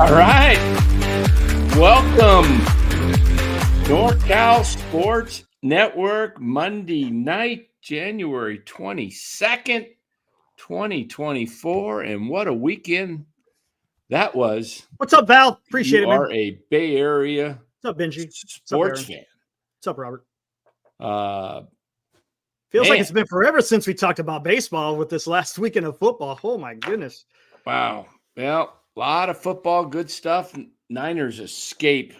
All right. Welcome, NorCal Sports Network, Monday night, January 22nd, 2024. And what a weekend that was. What's up, Val? Appreciate it, man. You are a Bay Area What's up, Benji? sports fan. What's up, Robert? Man. Feels like it's been forever since we talked about baseball with this last weekend of football. Oh, my goodness. Wow. Well, a lot of football, good stuff. Niners escape.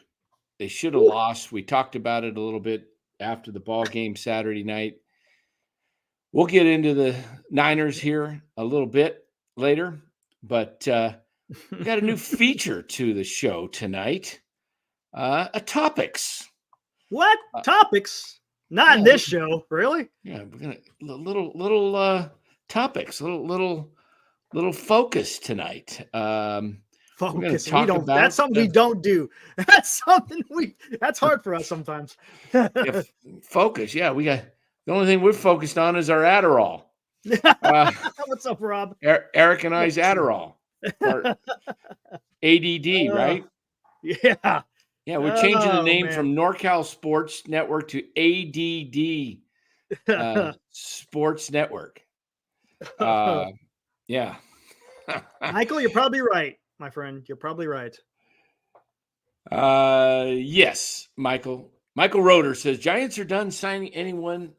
They should have lost. We talked about it a little bit after the ball game Saturday night. We'll get into the Niners here a little bit later, but we got a new feature to the show tonight. Topics. What? Topics? Not in this show, really? Yeah, we're gonna little topics, little focus tocus Focus. That's something we don't do. That's something that's hard for us sometimes. Focus. Yeah, we got the only thing we're focused on is our Adderall. What's up, Rob? Eric and I's Adderall. ADD, right? Yeah. Yeah, we're changing the name from NorCal Sports Network to ADD Sports Network. Yeah. Michael, you're probably right, my friend. You're probably right. Yes, Michael. Michael Roeder says Giants are done signing anyone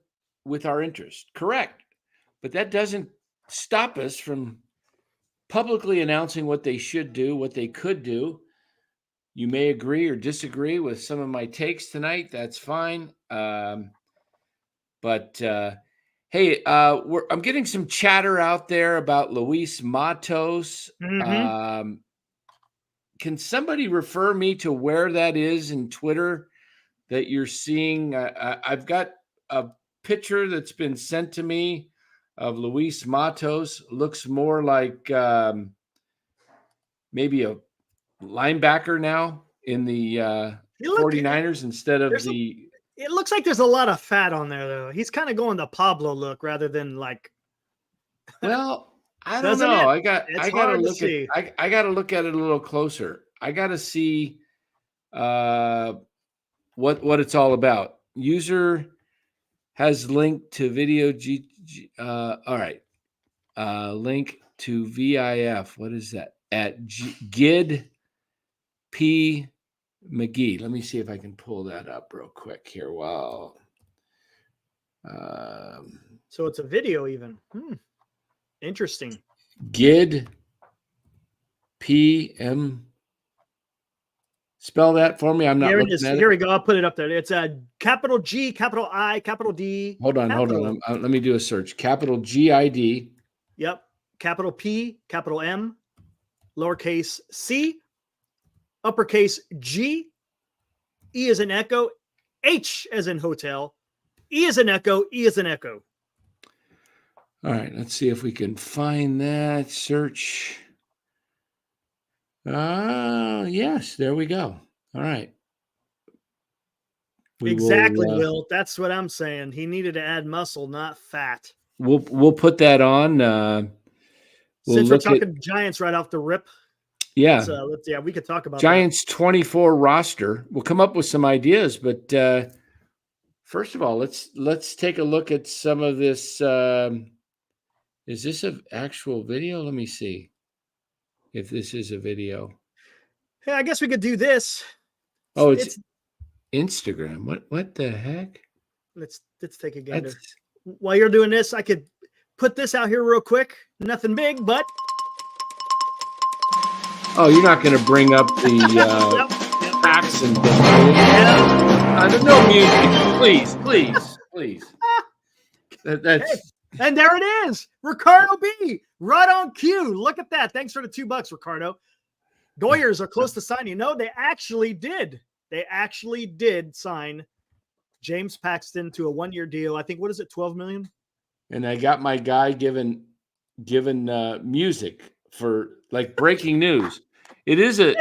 with our interest. Correct. But that doesn't stop us from publicly announcing what they should do, what they could do. You may agree or disagree with some of my takes tonight. That's fine. Hey, I'm getting some chatter out there about Luis Matos. Mm-hmm. Can somebody refer me to where that is in Twitter that you're seeing? I've got a picture that's been sent to me of Luis Matos. Looks more like maybe a linebacker now in the 49ers instead of the... It looks like there's a lot of fat on there, though. He's kind of going the Pablo look rather than like... Well, I don't know. I got to look at it a little closer. I got to see what it's all about. User has linked to video all right. Link to VIF. What is that? At Gid P McGee. Let me see if I can pull that up real quick here. Wow. So it's a video even. Interesting. Gid PM. Spell that for me. I'm not looking at it. Here we go. I'll put it up there. It's a capital G, capital I, capital D. Hold on. Let me do a search. Capital GID. Yep. Capital P, capital M, lowercase c, uppercase G, E as in echo, H as in hotel, E as in echo, E as in echo. All right, let's see if we can find that. Search. Yes, there we go. All right. Exactly, Will. That's what I'm saying. He needed to add muscle, not fat. We'll put that on. Since we're talking Giants right off the rip. Yeah. We could talk about Giants 24 roster. We'll come up with some ideas, but first of all, let's take a look at some of this. Is this an actual video? Let me see if this is a video. Hey, I guess we could do this. Oh, it's Instagram. What the heck? Let's take a gander. While you're doing this, I could put this out here real quick. Nothing big, but oh, you're not going to bring up the facts and things. No music, please. That's and there it is, Ricardo B. Right on cue. Look at that. Thanks for the $2, Ricardo. Goyers are close to signing. No, they actually did. They actually did sign James Paxton to a 1-year deal. I think, what is it, $12 million? And I got my guy given music for like breaking news. It's a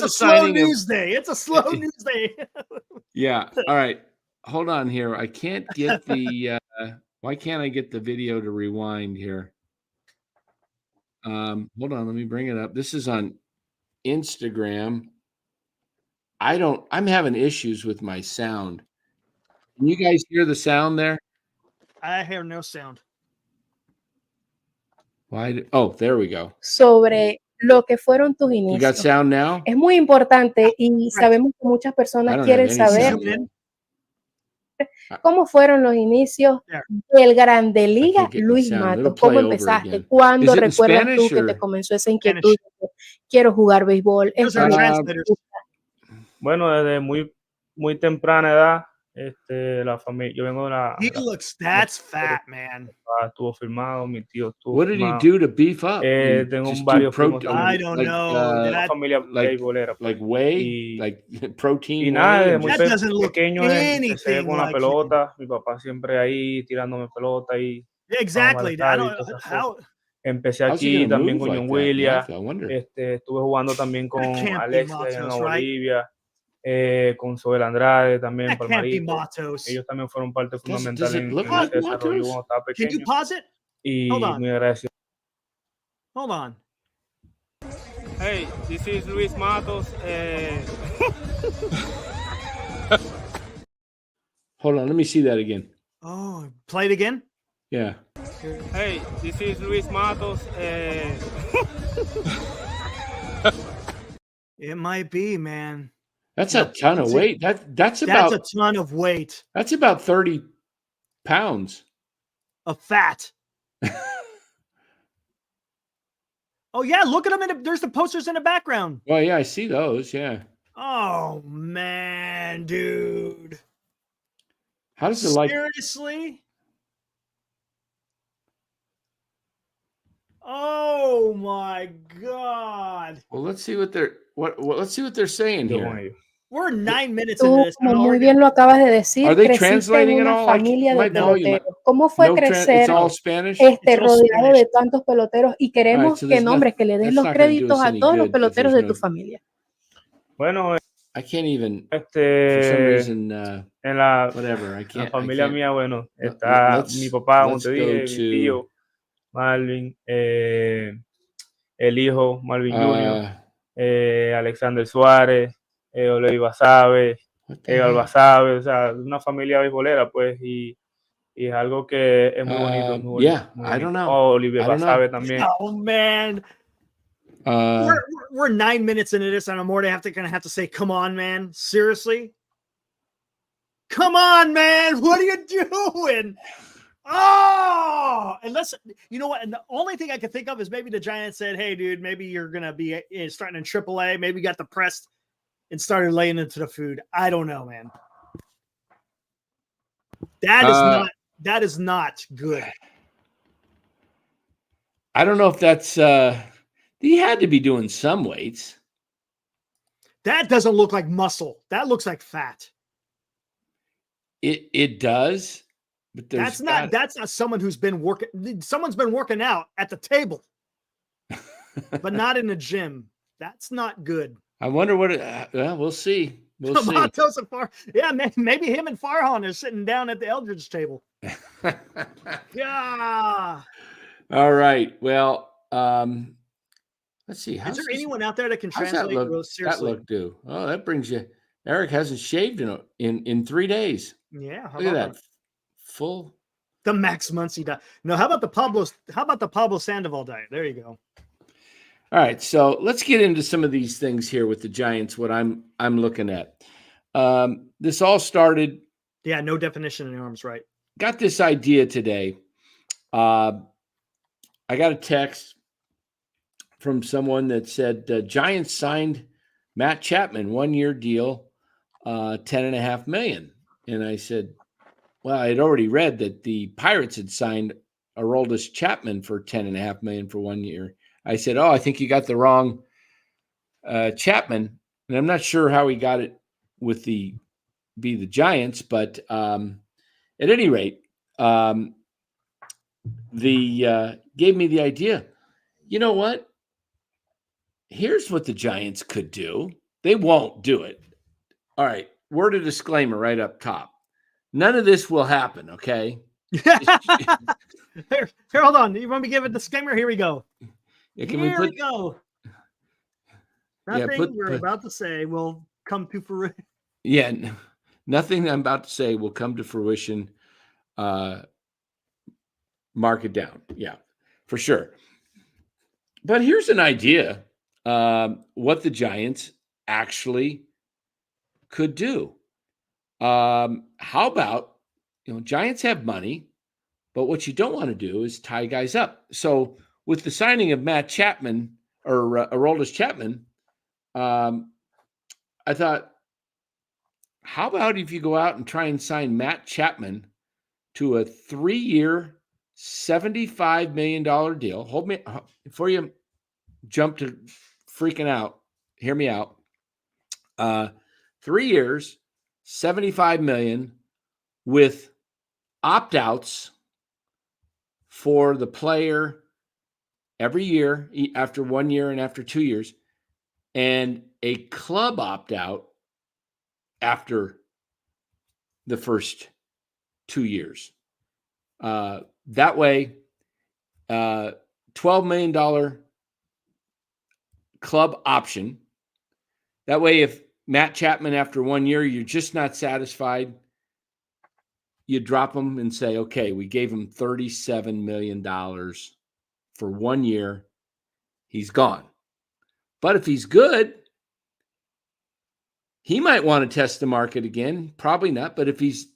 slow news day. It's a slow news day. Yeah. All right. Hold on here. I can't get the why can't I get the video to rewind here? Hold on, let me bring it up. This is on Instagram. I'm having issues with my sound. Can you guys hear the sound there? I hear no sound. Why? Oh, there we go. Sobre lo que fueron tus inicios. You got sound now? Es muy importante y sabemos que muchas personas quieren saber cómo fueron los inicios del Grande Liga Luis Matos. ¿Cómo empezaste? ¿Cuándo recuerdas tú que te comenzó esa inquietud? Quiero jugar béisbol. Bueno, desde muy temprana edad, la familia, yo vengo de la. He looks, that's fat, man. Estuvo firmado, mi tío estuvo. What did he do to beef up? Tengo varios primos. I don't know. La familia beisbolera. Like whey, like protein. Y nada, desde muy pequeño empecé con la pelota. Mi papá siempre ahí tirándome pelota y. Exactly. Empecé aquí también con John Williams. Estuve jugando también con Alexia en Bolivia. Con Soel Andrade también, Palmarito. Ellos también fueron parte fundamental en ese desarrollo cuando estaba pequeño. Can you pause it? Y muy agradecido. Hold on. Hey, this is Luis Matos. Hold on, let me see that again. Oh, play it again? Yeah. Hey, this is Luis Matos. It might be, man. That's a ton of weight. That's a ton of weight. That's about 30 pounds of fat. Oh yeah, look at them. There's the posters in the background. Oh yeah, I see those. Yeah. Oh man, dude. How does it seriously? Oh my God. Well, let's see what they're saying here. We're 9 minutes into this. Como muy bien lo acabas de decir, creciste en una familia de peloteros. ¿Cómo fue crecer rodeado de tantos peloteros? Y queremos que nombres, que le des los créditos a todos los peloteros de tu familia. Bueno, I can't even for some reason, en la familia mía, bueno, está mi papá, como te dije, mi tío Malvin, el hijo Malvin Jr., Alexander Suárez, Oley Basabe, Basabe, o sea, una familia beisbolera, pues, y es algo que es muy bonito. Muy bonito, muy I don't know. Oliver Basabe también. Oh, man. We're 9 minutes into this, and I'm already gonna have to say, come on, man. Seriously? Come on, man. What are you doing? Oh, unless, you know what? And the only thing I can think of is maybe the Giants said, hey, dude, maybe you're going to be starting in AAA. Maybe you got depressed and started laying into the food. I don't know, man. That is not good. I don't know if that's, he had to be doing some weights. That doesn't look like muscle. That looks like fat. It does, but that's not someone who's been working. Someone's been working out at the table, but not in the gym. That's not good. I wonder what. We'll see. We'll see. Matos and maybe him and Farhan are sitting down at the Eldridge table. Yeah. All right. Well, let's see. Is there anyone out there that can translate those? Seriously, that look do? Oh, that brings you. Eric hasn't shaved in 3 days. Yeah. Look at that. Full. The Max Muncy diet. No, how about the Pablo Sandoval diet? There you go. All right, so let's get into some of these things here with the Giants. What I'm looking at. This all started. Yeah, no definition in arms, right? Got this idea today. I got a text from someone that said Giants signed Matt Chapman 1-year deal, $10.5 million, and I said, well, I had already read that the Pirates had signed Aroldis Chapman for $10.5 million for 1 year. I said, I think you got the wrong Chapman. And I'm not sure how he got it with the Giants, but at any rate, gave me the idea. You know what? Here's what the Giants could do. They won't do it. All right. Word of disclaimer right up top. None of this will happen, okay? Here, hold on. You want me to give a disclaimer? Here we go. Yeah, Here we go. Nothing we're about to say will come to fruition. Yeah, nothing I'm about to say will come to fruition. Mark it down. Yeah, for sure. But here's an idea what the Giants actually could do. How about, Giants have money, but what you don't want to do is tie guys up. So with the signing of Matt Chapman or Aroldis Chapman, I thought, how about if you go out and try and sign Matt Chapman to a 3-year, $75 million deal? Hold me before you jump to freaking out. Hear me out. 3 years, $75 million with opt-outs for the player every year, after 1 year and after 2 years, and a club opt-out after the first 2 years. That way, $12 million club option. That way, if Matt Chapman, after 1 year, you're just not satisfied, you drop him and say, okay, we gave him $37 million for 1 year. He's gone. But if he's good, he might want to test the market again. Probably not. But if he's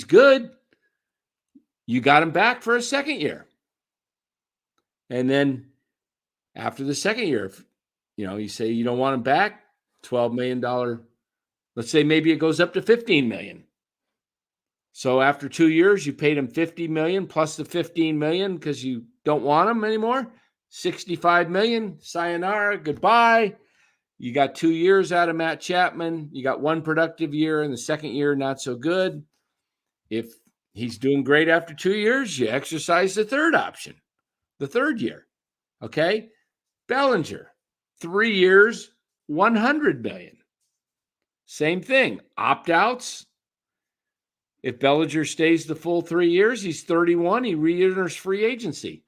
good, you got him back for a second year. And then after the second year, if you say you don't want him back, $12 million. Let's say maybe it goes up to $15 million. So after 2 years, you paid him $50 million plus the $15 million because you don't want him anymore. $65 million. Sayonara. Goodbye. You got 2 years out of Matt Chapman. You got one productive year, and the second year not so good. If he's doing great after 2 years, you exercise the third option, the third year. Okay. Bellinger, 3 years, $100 million. Same thing. Opt-outs. If Bellinger stays the full 3 years, he's 31. He re-enters free agency.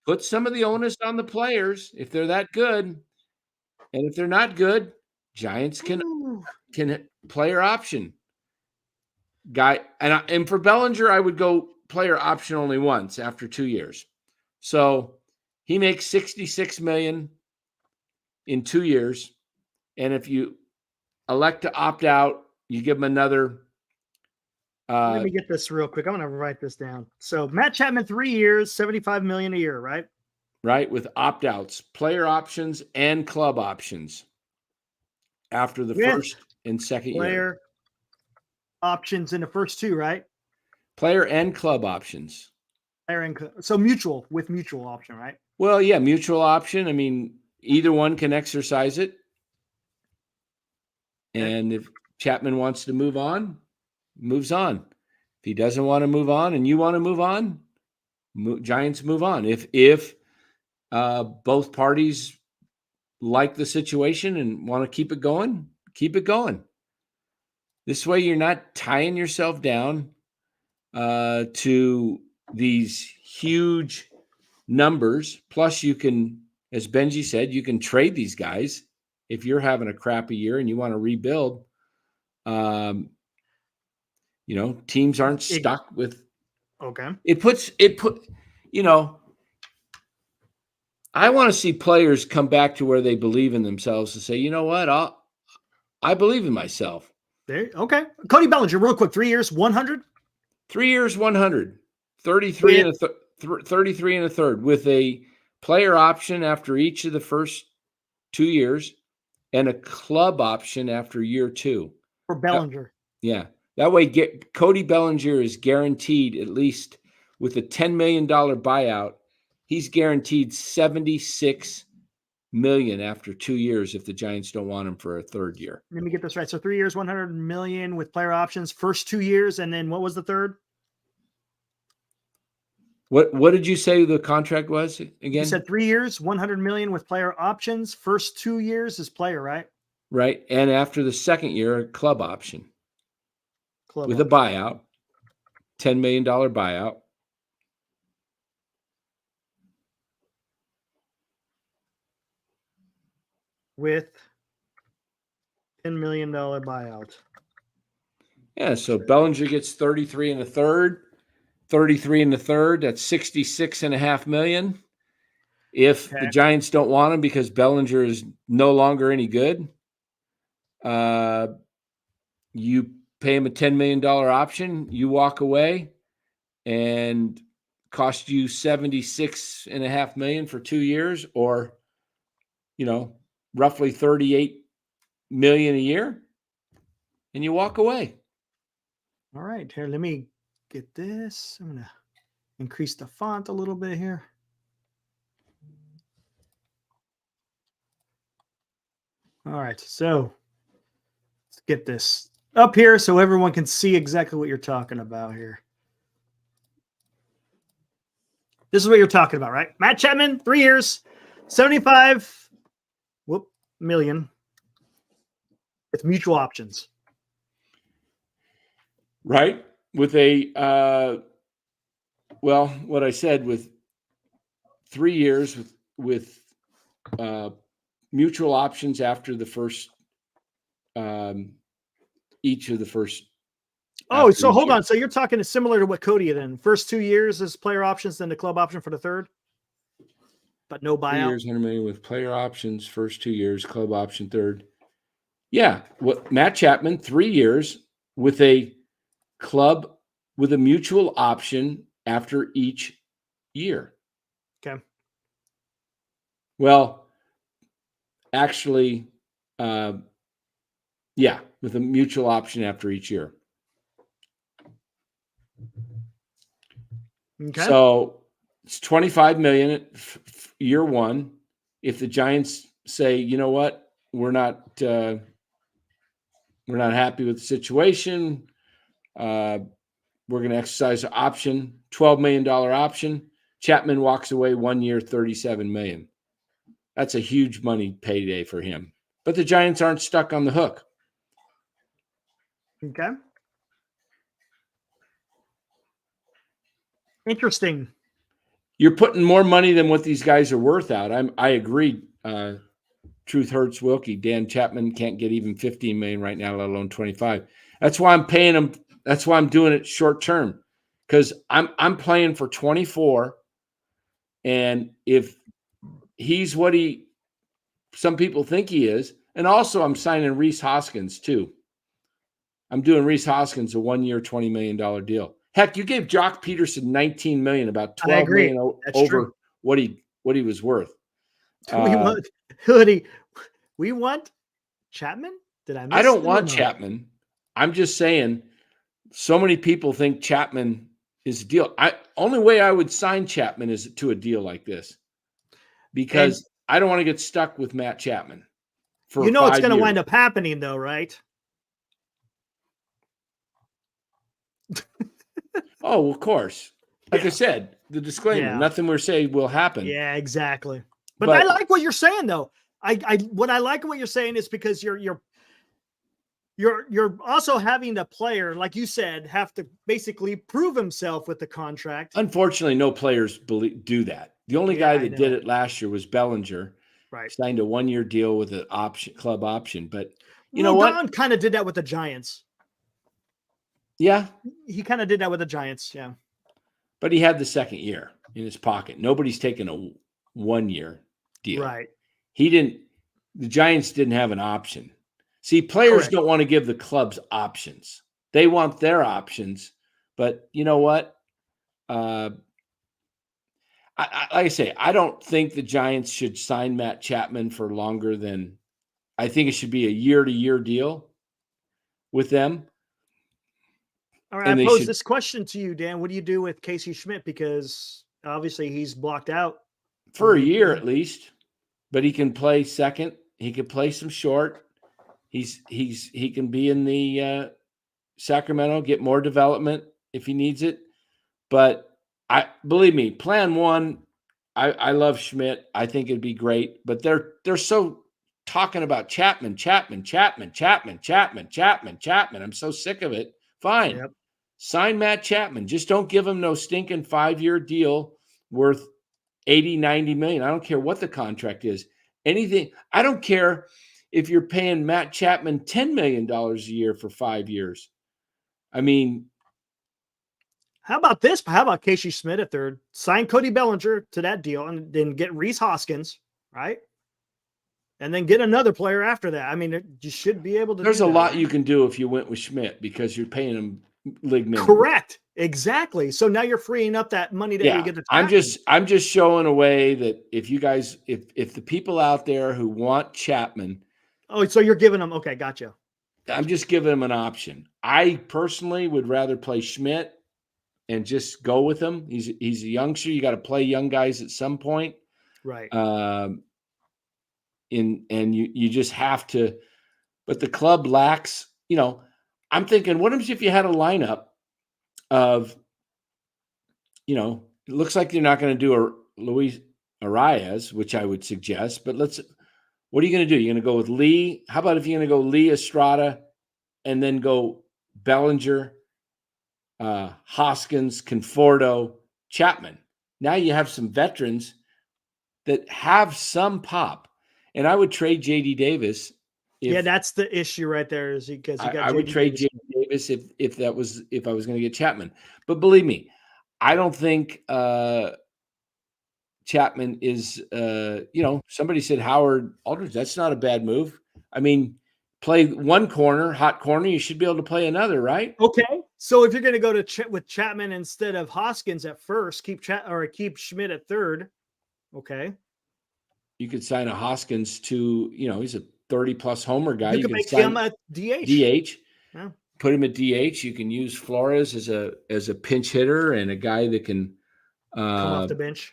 Put some of the onus on the players if they're that good. And if they're not good, Giants can player option. Guy, and for Bellinger, I would go player option only once after 2 years. So he makes $66 million in 2 years. And if you elect to opt out, you give him another. Let me get this real quick. I'm going to write this down. So Matt Chapman, 3 years, $75 million a year, right? Right, with opt-outs, player options, and club options after the first and second year. Player options in the first two, right? Player and club options. So mutual option, right? Well, yeah, mutual option. I mean, either one can exercise it. And if Chapman wants to move on, moves on. If he doesn't want to move on and you want to move on, Giants move on. If both parties like the situation and want to keep it going, keep it going. This way you're not tying yourself down to these huge numbers. Plus you can, as Benji said, you can trade these guys if you're having a crappy year and you want to rebuild. Teams aren't stuck with. Okay. I want to see players come back to where they believe in themselves and say, you know what, I believe in myself. Okay. Cody Bellinger, real quick, 3 years, 100? 3 years, 100. 33 and a third with a player option after each of the first 2 years and a club option after year 2. For Bellinger. Yeah. That way, Cody Bellinger is guaranteed, at least with a $10 million buyout, he's guaranteed $76 million after 2 years if the Giants don't want him for a third year. Let me get this right. So 3 years, 100 million with player options, first 2 years, and then what was the third? What did you say the contract was again? You said 3 years, 100 million with player options. First 2 years is player, right? Right. And after the second year, a club option. With a buyout, $10 million buyout. With $10 million buyout. Yeah, so Bellinger gets 33 and a third. 33 and a third, that's $66.5 million. If the Giants don't want him because Bellinger is no longer any good, you pay him a $10 million option, you walk away, and cost you $76.5 million for 2 years, or roughly $38 million a year, and you walk away. All right, here, let me get this. I'm gonna increase the font a little bit here. All right, so let's get this up here so everyone can see exactly what you're talking about here. This is what you're talking about, right? Matt Chapman, 3 years, 75 million with mutual options. Right. With a, what I said, with 3 years with mutual options after the first, each of the first. Oh, so hold on. So you're talking similar to what Cody then. First 2 years is player options, then the club option for the third, but no buyout. 3 years, $100 million with player options. First 2 years, club option third. Yeah, Matt Chapman, 3 years with a club with a mutual option after each year. Okay. Well, actually, with a mutual option after each year. Okay. So it's $25 million year one. If the Giants say, you know what, we're not happy with the situation, we're going to exercise an option, $12 million option. Chapman walks away 1 year, $37 million. That's a huge money payday for him. But the Giants aren't stuck on the hook. Okay. Interesting. You're putting more money than what these guys are worth out. I agree. Truth hurts Wilkie. Dan Chapman can't get even 15 million right now, let alone 25. That's why I'm paying him. That's why I'm doing it short term, because I'm playing for 24. And if he's what some people think he is, and also I'm signing Rhys Hoskins too. I'm doing Rhys Hoskins a 1 year, $20 million deal. Heck, you gave Jock Peterson $19 million, about $12 million over what he was worth. We want Chapman? I don't want Chapman. I'm just saying, so many people think Chapman is a deal. Only way I would sign Chapman is to a deal like this, because I don't want to get stuck with Matt Chapman. It's going to wind up happening, though, right? Oh, of course. Like I said, the disclaimer, nothing we're saying will happen. Yeah, exactly. But I like what you're saying, though. What I like what you're saying is because you're also having the player, like you said, have to basically prove himself with the contract. Unfortunately, no players do that. The only guy that did it last year was Bellinger. Right. Signed a 1-year deal with an club option. But you know what? Don kind of did that with the Giants. Yeah. He kind of did that with the Giants. Yeah. But he had the second year in his pocket. Nobody's taken a 1-year deal. Right. The Giants didn't have an option. See, players don't want to give the clubs options. They want their options. But you know what? Like I say, I don't think the Giants should sign Matt Chapman for longer than – I think it should be a year-to-year deal with them. All right, I pose this question to you, Dan. What do you do with Casey Schmidt? Because obviously he's blocked out. For a year at least. But he can play second. He can play some short. He can be in the Sacramento, get more development if he needs it. But believe me, plan one. I love Schmidt. I think it'd be great. But they're so talking about Chapman. I'm so sick of it. Fine. Yep. Sign Matt Chapman. Just don't give him no stinking 5-year deal worth 80, 90 million. I don't care what the contract is. Anything. I don't care if you're paying Matt Chapman $10 million a year for 5 years. I mean, how about this? How about Casey Schmidt at third? Sign Cody Bellinger to that deal and then get Rhys Hoskins, right? And then get another player after that. I mean, you should be able to. There's a lot you can do if you went with Schmidt because you're paying him league minimum. Correct. Exactly. So now you're freeing up that money that you get to. I'm just showing a way that if you guys, if the people out there who want Chapman. Oh, so you're giving them. Okay. Gotcha. I'm just giving them an option. I personally would rather play Schmidt and just go with him. He's a youngster. You got to play young guys at some point. Right. And you just have to, but the club lacks, I'm thinking, what if you had a lineup of, it looks like you're not going to do a Luis Arias, which I would suggest, but what are you going to do? You're going to go with Lee? How about if you're going to go Lee, Estrada, and then go Bellinger, Hoskins, Conforto, Chapman? Now you have some veterans that have some pop. And I would trade J.D. Davis. That's the issue right there. Is because I would trade J.D. Davis if I was going to get Chapman. But believe me, I don't think Chapman is. Somebody said Howard Aldridge. That's not a bad move. I mean, play one corner, hot corner. You should be able to play another, right? Okay. So if you're going to go with Chapman instead of Hoskins at first, keep Schmidt at third. Okay. You could sign a Hoskins to, he's a 30-plus homer guy. You can make him a DH. Yeah. Put him at DH. You can use Flores as a pinch hitter and a guy that can come off the bench.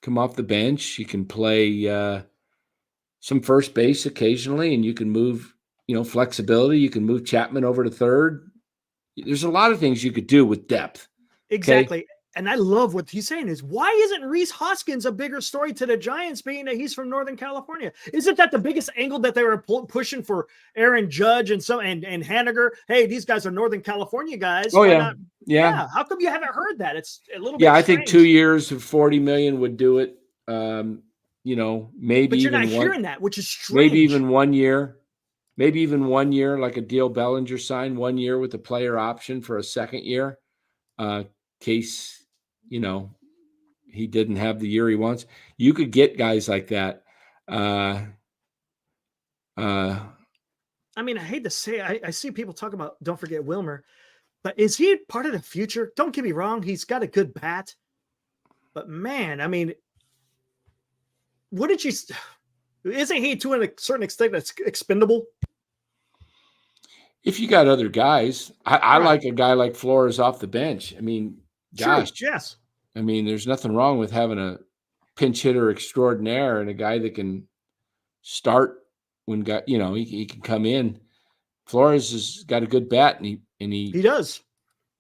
Come off the bench. You can play some first base occasionally, and you can move, flexibility. You can move Chapman over to third. There's a lot of things you could do with depth. Exactly. Okay? And I love what he's saying is, why isn't Rhys Hoskins a bigger story to the Giants, being that he's from Northern California? Isn't that the biggest angle that they were pushing for Aaron Judge and Haniger? Hey, these guys are Northern California guys. Oh, yeah. Yeah. How come you haven't heard that? It's a little bit strange. I think 2 years of $40 million would do it. Maybe. But you're not hearing that, which is strange. Maybe even 1 year. Maybe even 1 year, like a deal Bellinger signed, 1 year with a player option for a second year. Case, he didn't have the year he wants. You could get guys like that. I mean, I hate to say, I see people talk about, don't forget Wilmer, but is he part of the future? Don't get me wrong. He's got a good bat, but man, I mean, isn't he to a certain extent that's expendable? If you got other guys, I like a guy like Flores off the bench. I mean, gosh, sure, yes. I mean, there's nothing wrong with having a pinch hitter extraordinaire and a guy that can start when he can come in. Flores has got a good bat, and and he does,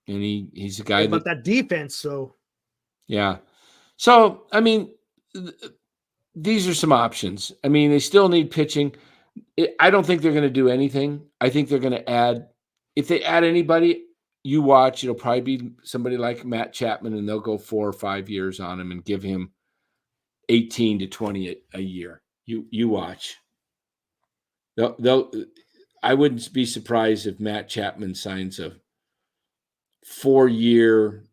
and he's a guy but that defense. So yeah, so I mean, these are some options. I mean, they still need pitching. I don't think they're going to do anything. I think they're going to add. If they add anybody, you watch. It'll probably be somebody like Matt Chapman, and they'll go 4 or 5 years on him and give him 18 to 20 a year. You watch. They'll. I wouldn't be surprised if Matt Chapman signs a 4-year,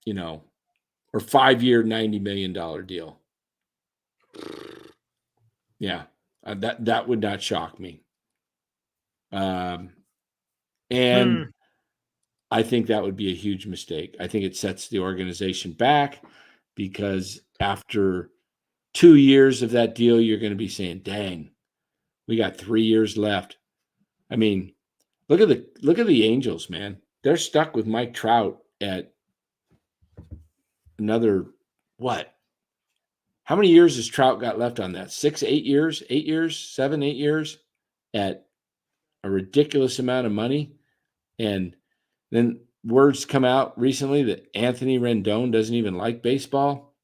or 5-year, $90 million deal. Yeah, that would not shock me. And I think that would be a huge mistake. I think it sets the organization back because after 2 years of that deal, you're going to be saying, dang, we got 3 years left. I mean, look at the Angels, man. They're stuck with Mike Trout at another, what? How many years has Trout got left on that? 6, 8 years? 8 years? 7, 8 years at a ridiculous amount of money. And then words come out recently that Anthony Rendon doesn't even like baseball,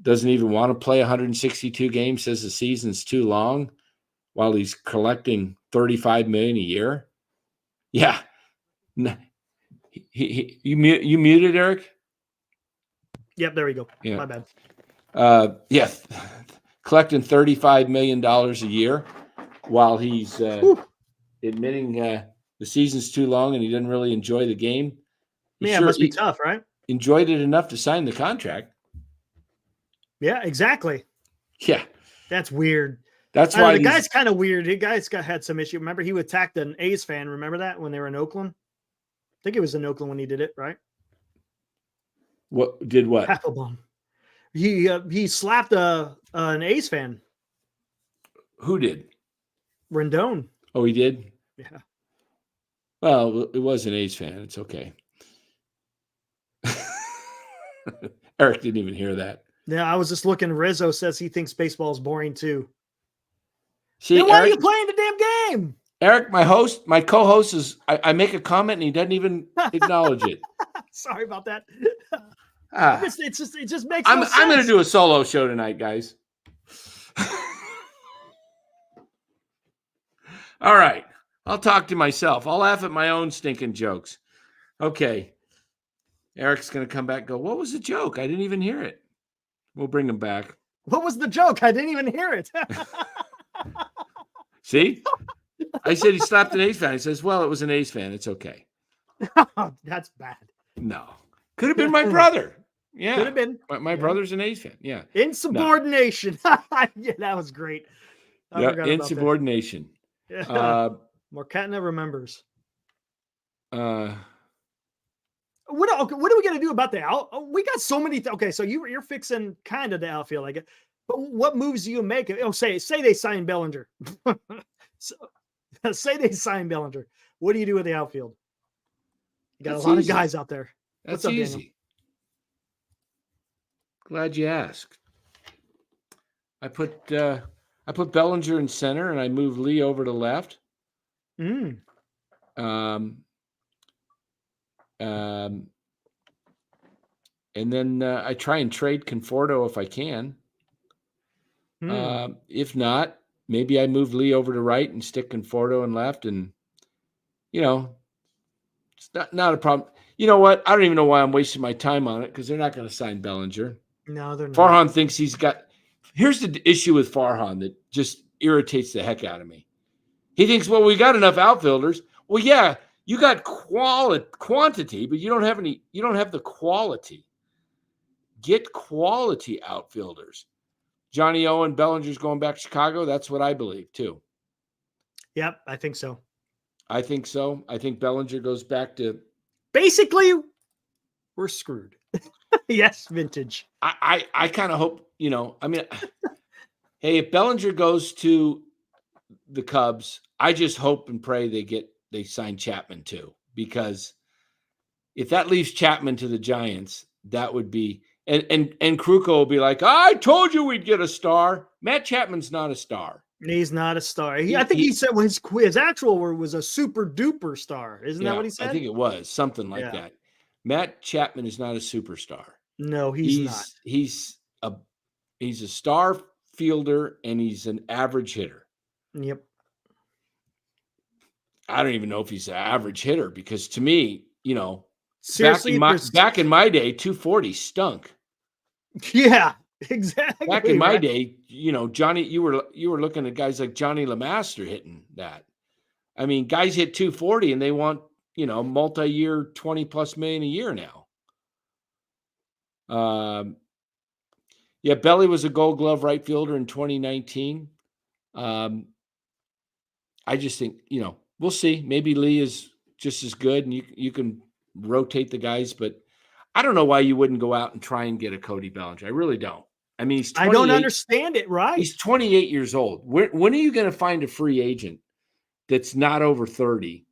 doesn't even want to play 162 games, says the season's too long, while he's collecting $35 million a year. Yeah. You muted, Eric? Yep, there we go. Yeah. My bad. Yeah, collecting $35 million a year while he's admitting the season's too long and he didn't really enjoy the game. Yeah, it must be tough, right? Enjoyed it enough to sign the contract. Yeah, exactly. Yeah. That's weird. That's why the guy's kind of weird. The guy's had some issue. Remember, he attacked an A's fan. Remember that when they were in Oakland? I think it was in Oakland when he did it, right? What did what? Applebaum. He slapped an A's fan. Who did? Rendon. Oh, he did? Yeah. Well, it was an A's fan. It's okay. Eric didn't even hear that. Yeah, I was just looking. Rizzo says he thinks baseball is boring too. See, then why are you playing the damn game? Eric, my co-host is. I make a comment and he doesn't even acknowledge it. Sorry about that. It just makes. I'm going to do a solo show tonight, guys. All right, I'll talk to myself. I'll laugh at my own stinking jokes. Okay. Eric's going to come back and go, what was the joke? I didn't even hear it. We'll bring him back. What was the joke? I didn't even hear it. See? I said he slapped an A's fan. He says, well, it was an A's fan. It's okay. That's bad. No. Could have been my brother. Yeah. Could have been. My brother's an A's fan. Yeah. Insubordination. Yeah, that was great. Yeah, insubordination. Yeah. Marcatina remembers. What are we going to do about the out? We got so many. Okay, so you're fixing kind of the outfield, I guess. But what moves do you make? Oh, say they sign Bellinger. Say they sign Bellinger. What do you do with the outfield? You got a lot of guys out there. That's easy. Daniel? Glad you asked. I put Bellinger in center and I moved Lee over to left. And then I try and trade Conforto if I can. If not, maybe I move Lee over to right and stick Conforto in left. And, it's not a problem. You know what? I don't even know why I'm wasting my time on it because they're not going to sign Bellinger. No, they're not. Farhan thinks he's got – here's the issue with Farhan that just irritates the heck out of me. He thinks, well, we got enough outfielders. Well, yeah, you got quantity, but you don't have the quality. Get quality outfielders. Johnny Owen, Bellinger's going back to Chicago. That's what I believe, too. Yep, I think so. I think so. I think Bellinger goes back to... Basically, we're screwed. Yes, vintage. I kind of hope, hey, if Bellinger goes to the Cubs, I just hope and pray they sign Chapman, too. Because if that leaves Chapman to the Giants, that would be... And Kruko will be like, I told you we'd get a star. Matt Chapman's not a star. He's not a star. I think he said his actual word was a super duper star. Isn't that what he said? I think it was something like that. Matt Chapman is not a superstar. No, he's not. He's a star fielder and he's an average hitter. Yep. I don't even know if he's an average hitter because to me, seriously, back in my day, 240 stunk. Yeah, exactly. Back in my day, Johnny, you were looking at guys like Johnny LeMaster hitting that. I mean, guys hit 240 and they want, multi-year, 20+ million a year now. Belly was a Gold Glove right fielder in 2019. I just think, we'll see. Maybe Lee is just as good and you can rotate the guys, but I don't know why you wouldn't go out and try and get a Cody Bellinger. I really don't. I mean, I don't understand it. Right. He's 28 years old. When are you going to find a free agent that's not over 30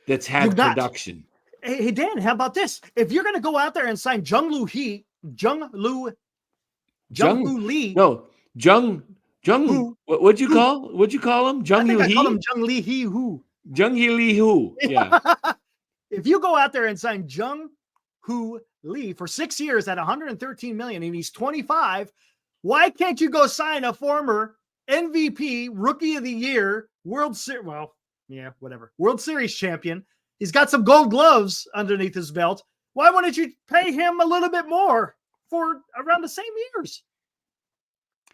that's had production? Hey, Dan, how about this? If you're going to go out there and sign Jung-Hoo Lee. No, what'd you call him? Jung-Hoo Lee? I call him Jung-Lee Hoo. Jung-Hoo Lee Hoo. Yeah. If you go out there and sign Jung-Hoo Lee for 6 years at $113 million and he's 25, why can't you go sign a former MVP, Rookie of the Year, World Series champion? He's got some Gold Gloves underneath his belt. Why wouldn't you pay him a little bit more for around the same years?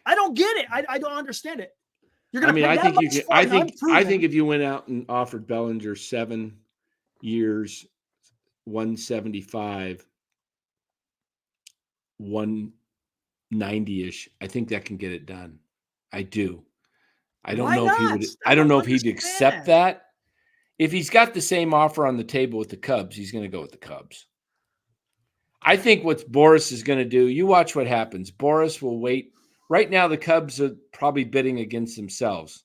I don't get it. I don't understand it. You're going to pay that much for I think if you went out and offered Bellinger 7 years, 175, 190-ish, I think that can get it done. I do. I don't know if he would. I don't know if he'd accept that. If he's got the same offer on the table with the Cubs, he's going to go with the Cubs. I think what Boris is going to do, you watch what happens. Boris will wait. Right now, the Cubs are probably bidding against themselves.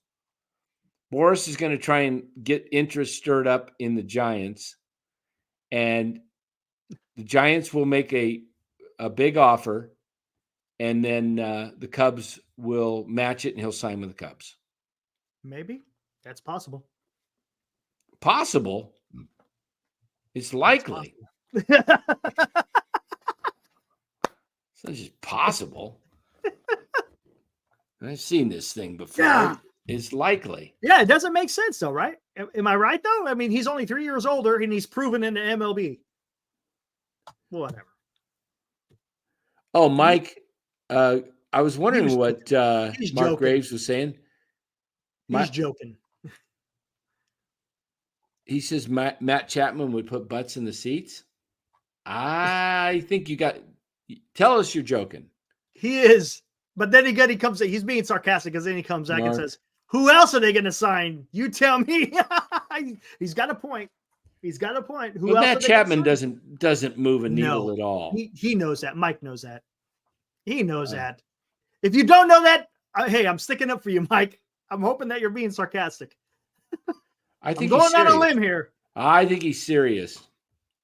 Boris is going to try and get interest stirred up in the Giants, and the Giants will make a big offer, and then the Cubs will match it, and he'll sign with the Cubs. Maybe. That's possible. Possible? It's likely. It's not just possible. I've seen this thing before. Yeah. It's likely. Yeah, it doesn't make sense though, right? Am I right though? I mean, he's only 3 years older and he's proven in the MLB. Whatever. Oh, Mike, I was wondering what Mark Graves was saying. He's joking. He says Matt Chapman would put butts in the seats. I think tell us you're joking. He is. But then again, he comes, he's being sarcastic because then he comes back and says, who else are they going to sign? You tell me. He's got a point. He's got a point. Who else? Matt Chapman doesn't move a needle at all. He knows that. Mike knows that. He knows that. If you don't know that, hey, I'm sticking up for you, Mike. I'm hoping that you're being sarcastic. I think I'm going on a limb here. I think he's serious.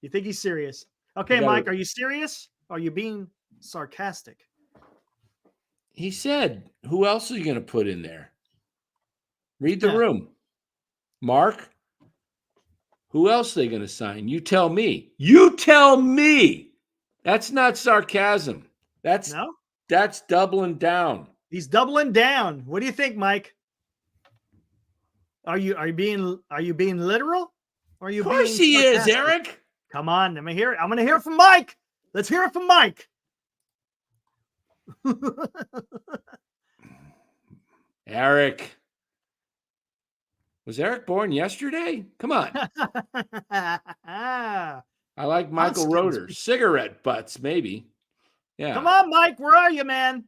You think he's serious? Okay, Mike, are you serious? Or are you being sarcastic? He said, who else are you going to put in there? Read the room. Mark, who else are they going to sign? You tell me. You tell me. That's not sarcasm. That's doubling down. He's doubling down. What do you think, Mike? Are you being literal? Or are you? Of course he is, Eric. Come on, let me hear it. I'm going to hear it from Mike. Let's hear it from Mike. Eric. Was Eric born yesterday? Come on. I like Michael Roeder. Cigarette butts, maybe. Yeah. Come on, Mike. Where are you, man?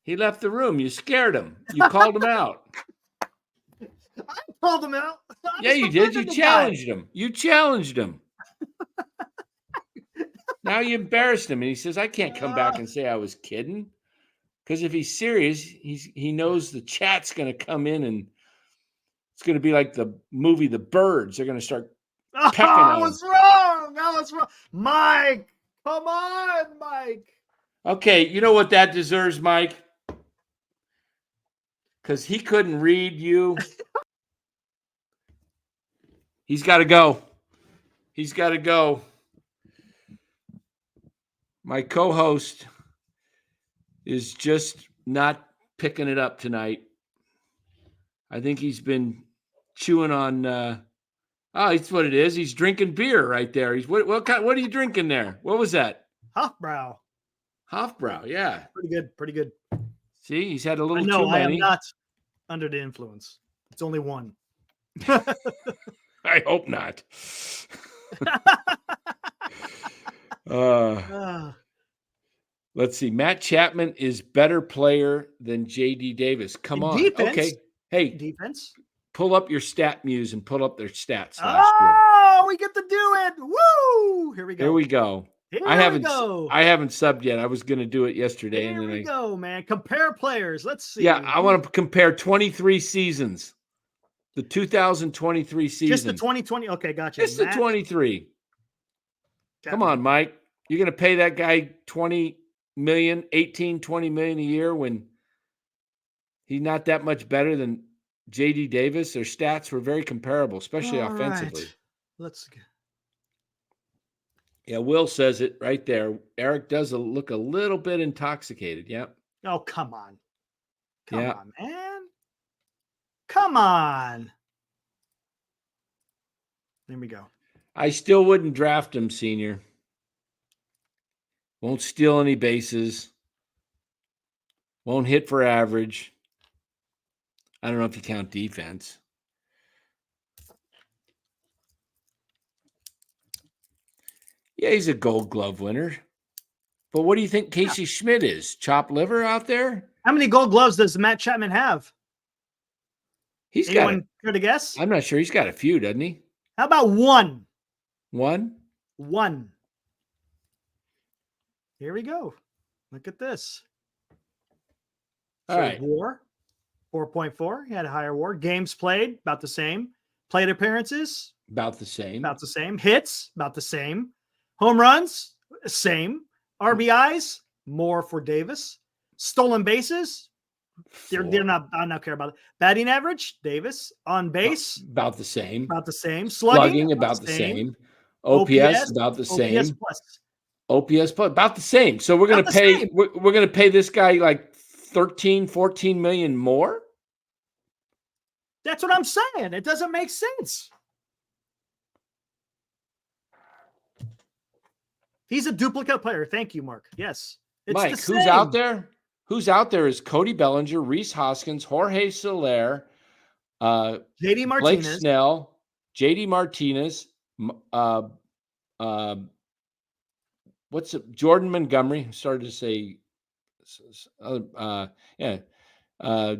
He left the room. You scared him. You called him out. I called him out. Yeah, you did. You challenged him. You challenged him. Now you embarrassed him, and he says, I can't come back and say I was kidding. Because if he's serious, he knows the chat's going to come in, and it's going to be like the movie The Birds. They're going to start pecking on him. I was wrong. I was wrong. Mike, come on, Mike. Okay, you know what that deserves, Mike? because he couldn't read you. He's got to go. He's got to go. My co-host is just not picking it up tonight. I think he's been chewing on. It's what it is. He's drinking beer right there. He's what are you drinking there? What was that? Hofbrau. Hofbrau, yeah. Pretty good. Pretty good. See, he's had a little too many. I am not under the influence. It's only one. I hope not. Let's see. Matt Chapman is better player than JD Davis. Come on. Defense. Okay. Hey, defense. Pull up your stat muse and pull up their stats. We get to do it. Woo! Here we go. Here we go. I haven't subbed yet. I was going to do it yesterday. Here we go, man. Compare players. Let's see. Yeah, I want to compare 23 seasons. The 2023 season. Just the 2020. Okay, gotcha. Just the 23. Come on, Mike. You're going to pay that guy 20 million a year when he's not that much better than JD Davis. Their stats were very comparable, especially offensively. Right. Let's go. Yeah, Will says it right there. Eric does look a little bit intoxicated. Yep. Oh, come on. Come on, man. Come on. There we go. I still wouldn't draft him, senior. Won't steal any bases. Won't hit for average. I don't know if you count defense. Yeah, he's a Gold Glove winner. But what do you think Casey Schmidt is? Chopped liver out there? How many Gold Gloves does Matt Chapman have? Anyone care to guess? I'm not sure. He's got a few, doesn't he? How about one? One? One. Here we go. Look at this. All right. WAR, 4.4. He had a higher WAR. Games played, about the same. Plate appearances, about the same. About the same. Hits, about the same. Home runs, same. RBIs, more for Davis. Stolen bases, they're not. I don't care about it. Batting average, Davis. On base, about the same. About the same. Slugging, about the same. OPS, about the same. OPS plus. OPS plus, about the same. So we're going to pay. We're going to pay this guy like 13, 14 million more. That's what I'm saying. It doesn't make sense. He's a duplicate player. Thank you, Mark. Yes. It's Mike, who's out there? Who's out there is Cody Bellinger, Rhys Hoskins, Jorge Soler, JD Martinez, Blake Snell, JD Martinez, Jordan Montgomery. I started to say,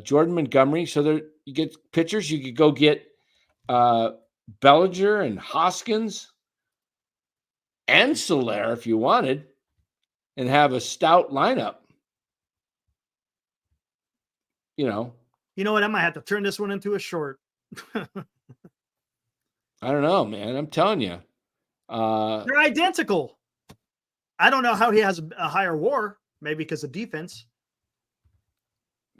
Jordan Montgomery. So there, you get pitchers. You could go get Bellinger and Hoskins and Soler if you wanted, and have a stout lineup. You know what? I might have to turn this one into a short. I don't know, man. I'm telling you. They're identical. I don't know how he has a higher WAR. Maybe because of defense.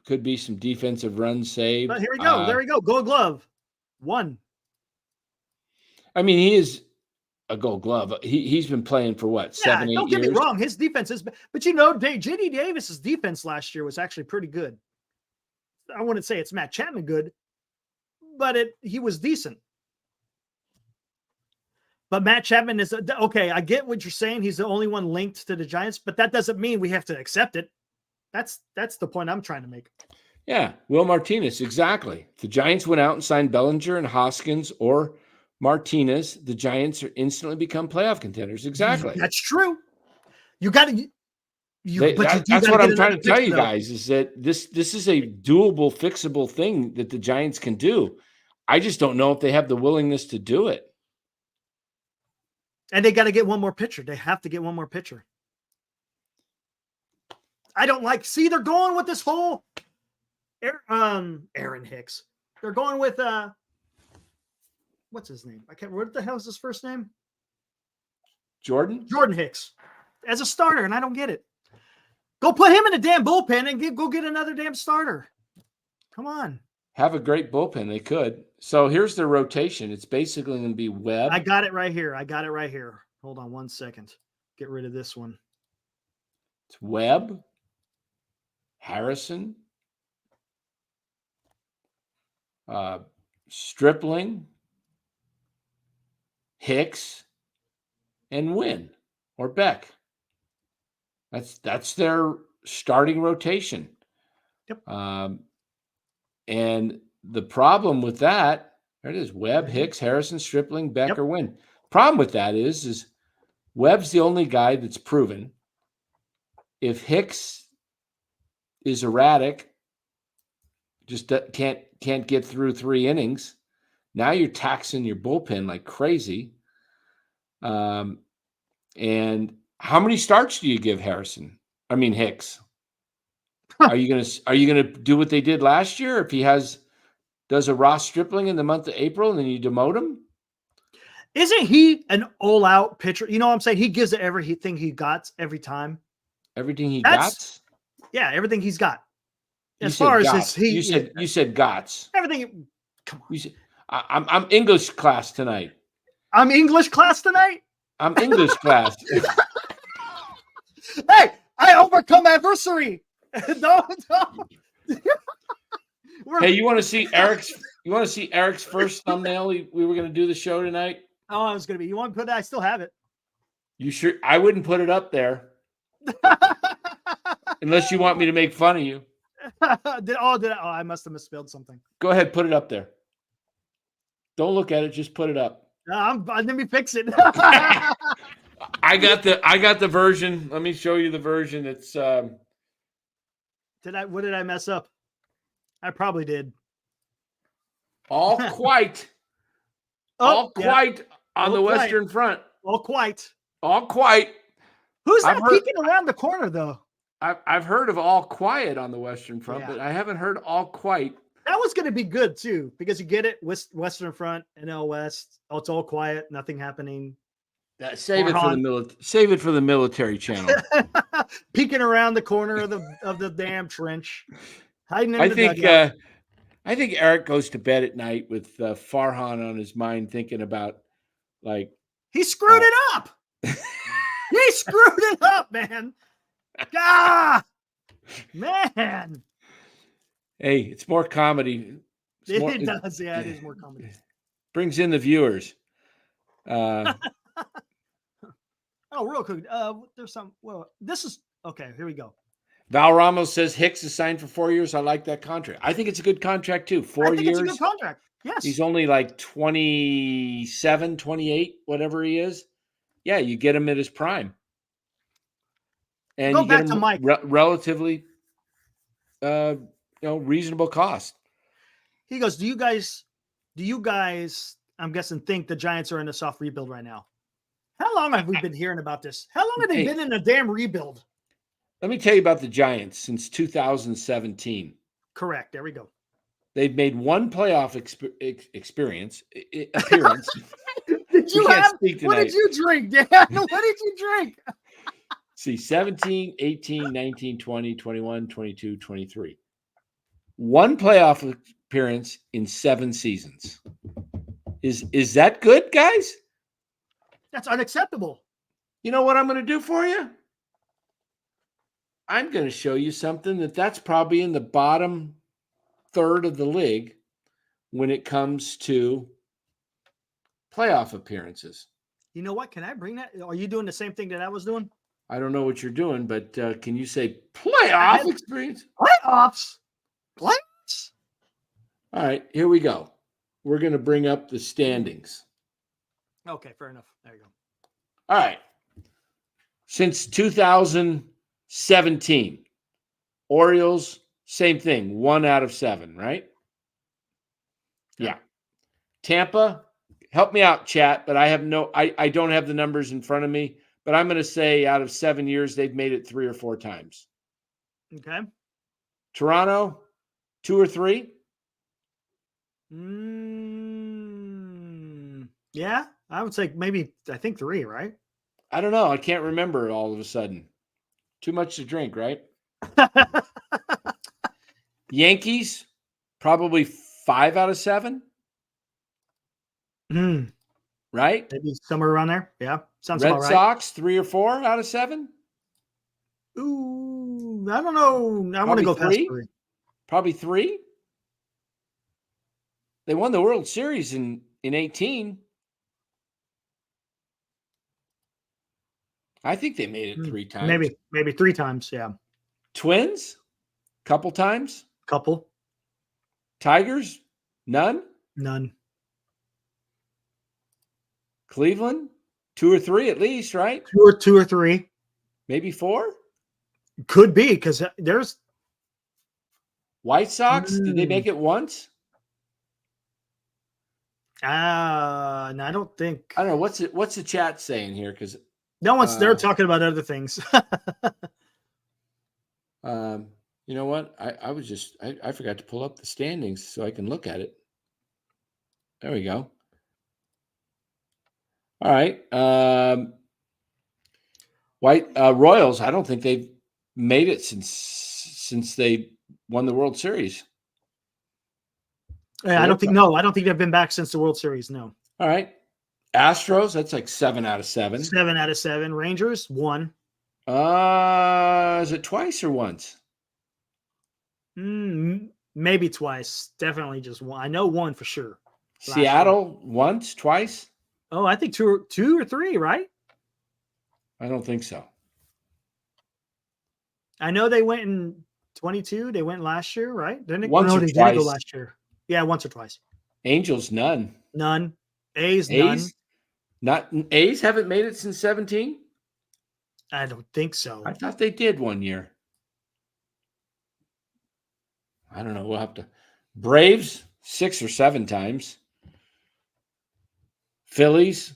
Could be some defensive runs saved. But here we go. There we go. Gold Glove. 1. I mean, he is a Gold Glove. He's been playing for what, 7, 8 years? Don't get me wrong. His defense is, but JD Davis's defense last year was actually pretty good. I wouldn't say it's Matt Chapman good, but he was decent. But Matt Chapman is okay. I get what you're saying. He's the only one linked to the Giants, but that doesn't mean we have to accept it. That's the point I'm trying to make. Yeah, Will Martinez, exactly. If the Giants went out and signed Bellinger and Hoskins or Martinez, the Giants are instantly become playoff contenders. Exactly. That's true. You got to. That's what I'm trying to tell you guys is that this is a doable, fixable thing that the Giants can do. I just don't know if they have the willingness to do it. And they got to get one more pitcher. They have to get one more pitcher. I don't see, they're going with this whole Aaron Hicks. They're going with what's his name? What the hell is his first name? Jordan Hicks as a starter, and I don't get it. Go put him in a damn bullpen and go get another damn starter. Come on. Have a great bullpen. They could. So here's their rotation. It's basically going to be Webb. I got it right here. Hold on 1 second. Get rid of this one. It's Webb, Harrison, Stripling, Hicks, and Wynn or Beck. That's their starting rotation. Yep. And the problem with that, there it is: Webb, Hicks, Harrison, Stripling, Beck, or Wynn. Problem with that is Webb's the only guy that's proven. If Hicks is erratic, just can't get through 3 innings, now you're taxing your bullpen like crazy. And how many starts do you give Hicks? Are you gonna do what they did last year? If he does a Ross Stripling in the month of April and then you demote him? Isn't he an all-out pitcher? You know what I'm saying? He gives it everything he got every time. Everything he got? Yeah, everything he's got. As far as you said gots. Everything. Come on. I'm English class tonight. I'm English class tonight? I'm English class. Hey, I overcome adversary. No. Hey, you want to see Eric's first thumbnail? We were going to do the show tonight. Oh, it was going to be. You want to put it? I still have it. You sure? I wouldn't put it up there. Unless you want me to make fun of you. I must have misspelled something. Go ahead, put it up there. Don't look at it, just put it up. Let me fix it. I got the version. Let me show you the version. It's what did I mess up? I probably did. All quite. All quite on the Western Front. All quite. Who's that peeking around the corner, though? I've heard of All Quiet on the Western Front, but I haven't heard All Quite. That was going to be good, too, because you get it, Western Front, NL West. Oh, it's all quiet, nothing happening. Save it for the military channel. Peeking around the corner of the damn trench. Hiding in I think Eric goes to bed at night with Farhan on his mind, thinking about he screwed it up. He screwed it up, man. Man. Hey, it's more comedy. It does. Yeah, it is more comedy. Brings in the viewers. Oh, real quick. There's some. Well, this is okay. Here we go. Val Ramos says Hicks is signed for 4 years. I like that contract. I think it's a good contract too. 4 years. It's a good contract. Yes. He's only like 27, 28, whatever he is. Yeah, you get him at his prime. And go back to Mike. Relatively, reasonable cost. He goes, do you guys, I'm guessing, think the Giants are in a soft rebuild right now? How long have we been hearing about this? How long have they been in a damn rebuild? Let me tell you about the Giants since 2017. Correct. There we go. They've made one playoff appearance. What did you drink, Dan? What did you drink? See, 17, 18, 19, 20, 21, 22, 23. One playoff appearance in 7 seasons. Is that good, guys? That's unacceptable. You know what I'm going to do for you? I'm going to show you something that's probably in the bottom third of the league when it comes to playoff appearances. You know what? Can I bring that? Are you doing the same thing that I was doing? I don't know what you're doing, but can you say playoff experience? Playoffs. All right, here we go. We're going to bring up the standings. Okay, fair enough. There you go. All right. Since 2017, Orioles, same thing, 1 out of 7, right? Yeah. Tampa, help me out, chat, but I don't have the numbers in front of me, but I'm going to say out of 7 years, they've made it 3 or 4 times. Okay. Toronto, 2 or 3? Yeah, I would say I think 3, right? I don't know. I can't remember all of a sudden. Too much to drink, right? Yankees, Probably 5 out of 7. Right? Maybe somewhere around there. Yeah. Sounds Red about right. Sox, 3 or 4 out of 7. Ooh, I don't know. I want to go past 3. Probably 3. They won the World Series in 18. I think they made it 3 times. Maybe 3 times. Yeah. Twins, couple times. Couple. Tigers, none. Cleveland, 2 or 3 at least, right? 2 or 3. Maybe 4. Could be because there's White Sox. Did they make it once? No, I don't think. I don't know what's the chat saying here because no one's. They're talking about other things. You know what? I forgot to pull up the standings so I can look at it. There we go. All right. Royals. I don't think they've made it since they won the World Series. Yeah, I don't think they've been back since the World Series. No. All right. Astros. That's like 7 out of 7. 7 out of 7. Rangers 1. Is it twice or once? Maybe twice. Definitely just 1. I know 1 for sure. Seattle once, twice. Oh, I think 2 or 3, right? I don't think so. I know they went in 22. They went last year, right? Didn't they? Once or they twice. Did go last year. Yeah, once or twice. Angels, none. None. A's, none. A's haven't made it since 17? I don't think so. I thought they did one year. I don't know. We'll have to. Braves, 6 or 7 times. Phillies,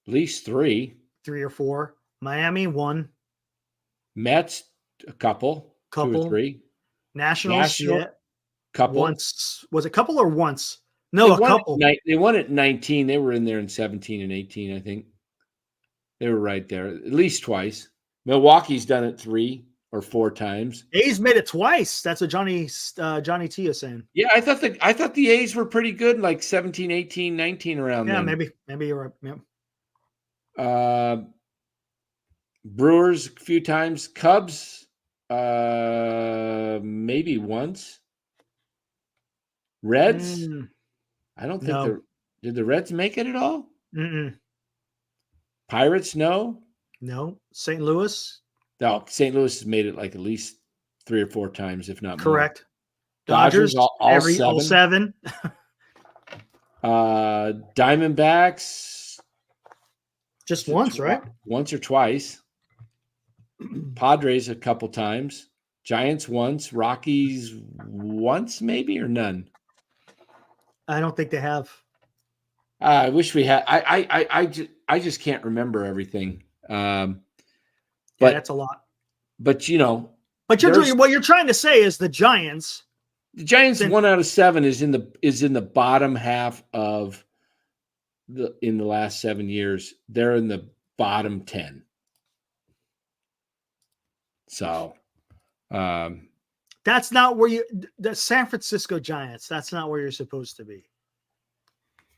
at least 3. 3 or 4. Miami, 1. Mets, a couple. 2 or 3. Nationals, yeah. Couple. Once. Was it couple or once? No, a couple. They won it in 19. They were in there in 17 and 18, I think. They were right there. At least twice. Milwaukee's done it 3 or 4 times. A's made it twice. That's what Johnny T is saying. Yeah, I thought the A's were pretty good, like 17, 18, 19 around there. Yeah, maybe you're right. Yeah. Brewers a few times. Cubs, maybe once. Reds, I don't think did the Reds make it at all? Pirates, no. St. Louis. No, St. Louis has made it like at least 3 or 4 times, if not correct. More. Dodgers all 7. Diamondbacks, just once, right? Once or twice. Padres a couple times. Giants once. Rockies once, maybe, or none. I don't think they have. I wish we had. I just can't remember everything. But that's a lot. But what you're trying to say is the Giants. The Giants 1 out of 7 is in the bottom half of in the last 7 years. They're in the bottom 10. So, that's not where the San Francisco Giants. That's not where you're supposed to be.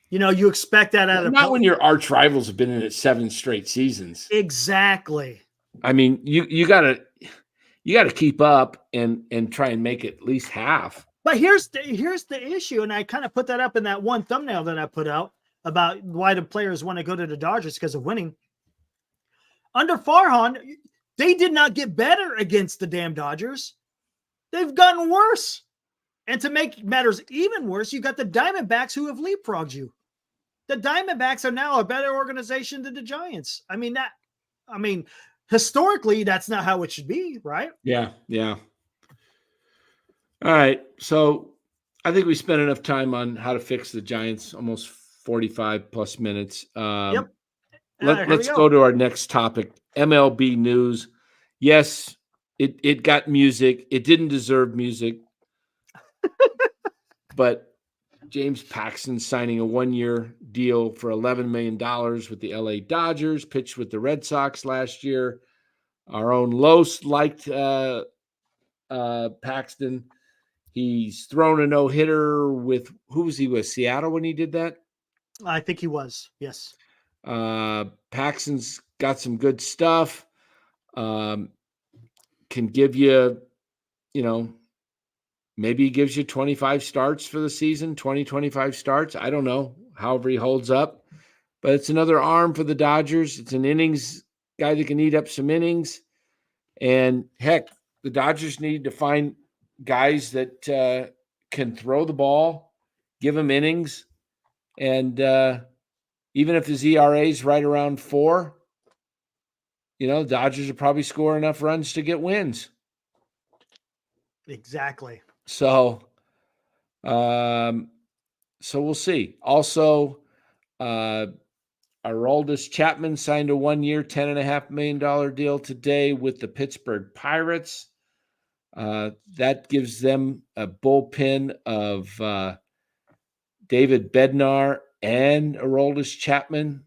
You expect that out of not when your arch rivals have been in it 7 straight seasons. Exactly. I mean, you gotta keep up and try and make it at least half. But here's the issue, and I kind of put that up in that one thumbnail that I put out about why the players want to go to the Dodgers because of winning. Under Farhan, they did not get better against the damn Dodgers. They've gotten worse. And to make matters even worse, you got the Diamondbacks who have leapfrogged you. The Diamondbacks are now a better organization than the Giants. Historically, that's not how it should be, right? Yeah. All right. So I think we spent enough time on how to fix the Giants, almost 45 plus minutes. Yep. Let's go to our next topic, MLB news. Yes, it got music. It didn't deserve music. But James Paxton signing a 1-year deal for $11 million with the LA Dodgers, pitched with the Red Sox last year. Our own Los liked Paxton. He's thrown a no-hitter with, who was he with? Seattle when he did that? I think he was, yes. Paxton's got some good stuff. Can give you, maybe he gives you 25 starts for the season, 25 starts. I don't know, however he holds up. But it's another arm for the Dodgers. It's an innings guy that can eat up some innings. And, heck, the Dodgers need to find guys that can throw the ball, give them innings. And even if his ERA is right around 4, the Dodgers will probably score enough runs to get wins. Exactly. So we'll see. Also, Aroldis Chapman signed a 1-year, $10.5 million deal today with the Pittsburgh Pirates. That gives them a bullpen of David Bednar and Aroldis Chapman,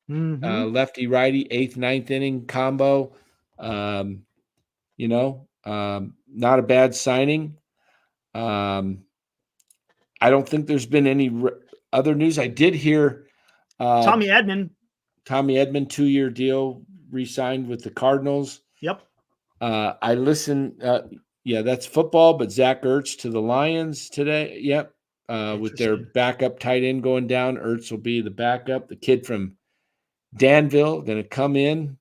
lefty righty, 8th, 9th inning combo. Not a bad signing. I don't think there's been any other news. I did hear Tommy Edman, 2-year deal, re-signed with the Cardinals. Yep. I listened. That's football, but Zach Ertz to the Lions today. Yep. With their backup tight end going down, Ertz will be the backup. The kid from Danville going to come in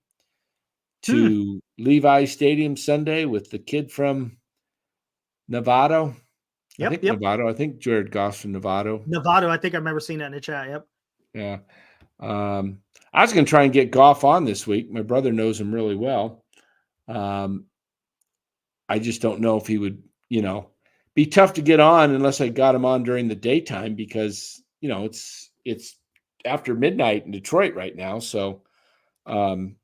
to Levi Stadium Sunday with the kid from Novato. Yep. Novato. I think Jared Goff's from Novato. Novato. I think I remember seeing that in the chat. Yep. Yeah. I was going to try and get Goff on this week. My brother knows him really well. I just don't know if he would, be tough to get on unless I got him on during the daytime because, it's after midnight in Detroit right now. So probably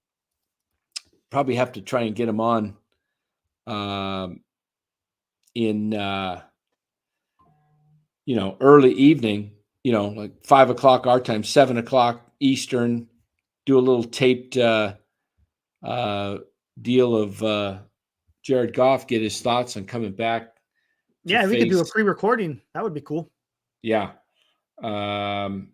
have to try and get him on in, early evening, like 5 o'clock our time, 7 o'clock Eastern, do a little taped deal of Jared Goff, get his thoughts on coming back. Yeah, we could do a pre-recording. That would be cool. Yeah. I'm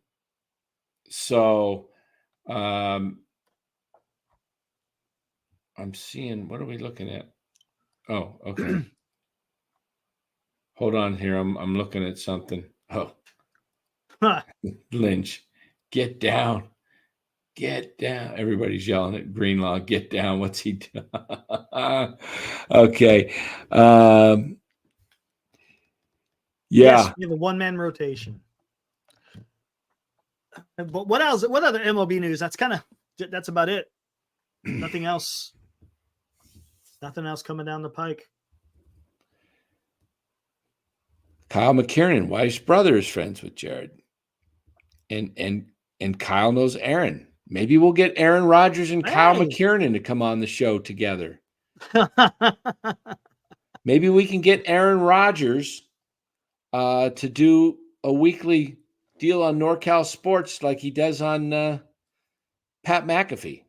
seeing, what are we looking at? Oh, okay. Hold on here. I'm looking at something. Oh, Lynch, get down. Get down. Everybody's yelling at Greenlaw. Get down. What's he doing? Okay. Yes, we have a one-man rotation. But what else? What other MLB news? That's about it. Nothing else. Nothing else coming down the pike. Kyle McKiernan, wife's brother, is friends with Jared. And Kyle knows Aaron. Maybe we'll get Aaron Rodgers and Kyle McKiernan to come on the show together. Maybe we can get Aaron Rodgers to do a weekly deal on NorCal Sports like he does on Pat McAfee.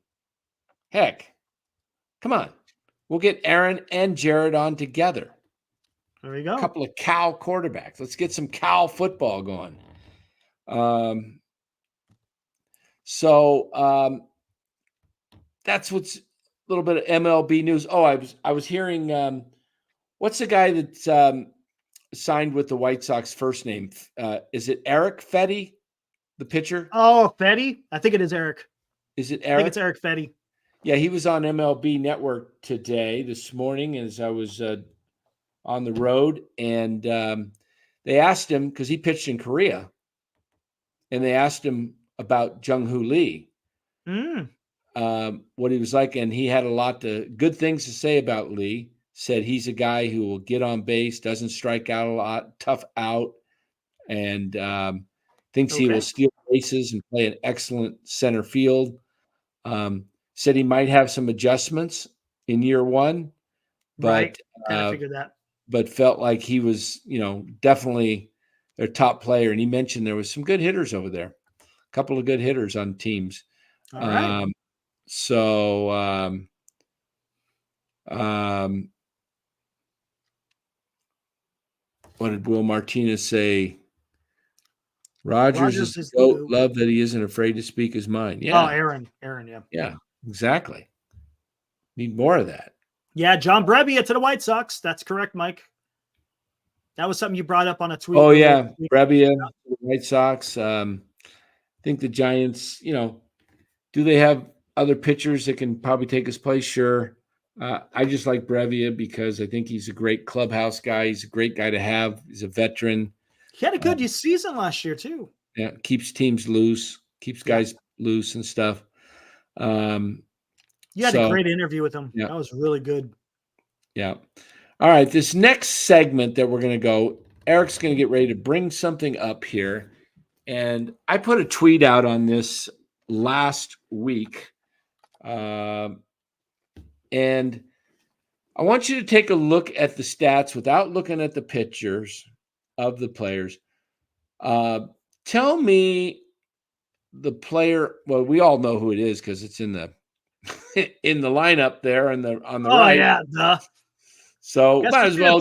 Heck, come on. We'll get Aaron and Jared on together. There you go. A couple of Cal quarterbacks. Let's get some Cal football going. So that's what's a little bit of MLB news. Oh, I was hearing what's the guy that signed with the White Sox first name? Is it Eric Fetty, the pitcher? Oh, Fetty? I think it is Eric. Is it Eric? I think it's Eric Fetty. Yeah, he was on MLB Network this morning as I was on the road, and they asked him because he pitched in Korea, and they asked him about Jung-Hoo Lee, what he was like, and he had a lot of good things to say about Lee. Said he's a guy who will get on base, doesn't strike out a lot, tough out, and thinks he will steal bases and play an excellent center field. Said he might have some adjustments in year one, but I figured that. But felt like he was, definitely their top player. And he mentioned there was some good hitters over there, a couple of good hitters on teams. All right. what did Will Martinez say? Rogers is the GOAT. Love that he isn't afraid to speak his mind. Yeah. Oh, Aaron, yeah. Yeah, exactly. Need more of that. Yeah, John Brebbia to the White Sox. That's correct, Mike. That was something you brought up on a tweet. Oh, yeah. Brebbia to the White Sox. I think the Giants, do they have other pitchers that can probably take his place? Sure. I just like Brebbia because I think he's a great clubhouse guy. He's a great guy to have. He's a veteran. He had a good season last year, too. Yeah, keeps teams loose, keeps guys loose and stuff. You had a great interview with him. Yeah. That was really good. Yeah. All right. This next segment that we're going to go, Eric's going to get ready to bring something up here. And I put a tweet out on this last week. And I want you to take a look at the stats without looking at the pictures of the players. Tell me the player. Well, we all know who it is because it's in the lineup there on the right. Oh yeah, duh. So might as well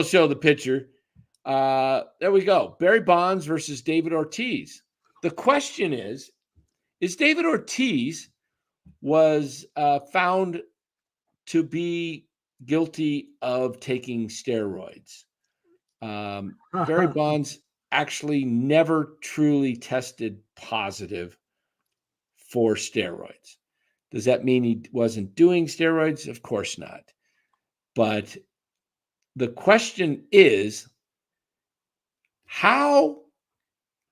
show the picture. There we go. Barry Bonds versus David Ortiz. The question is David Ortiz was found to be guilty of taking steroids. Barry Bonds actually never truly tested positive for steroids. Does that mean he wasn't doing steroids? Of course not. But the question is,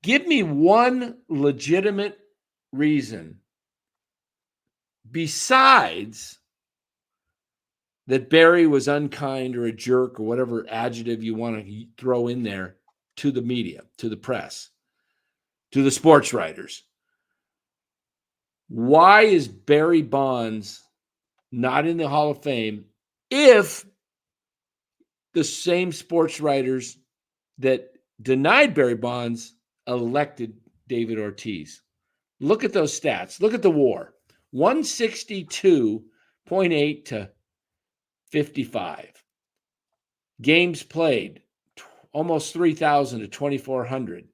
give me one legitimate reason besides that Barry was unkind or a jerk or whatever adjective you want to throw in there to the media, to the press, to the sports writers. Why is Barry Bonds not in the Hall of Fame if the same sports writers that denied Barry Bonds elected David Ortiz? Look at those stats. Look at the WAR. 162.8 to 55. Games played, almost 3,000 to 2,400.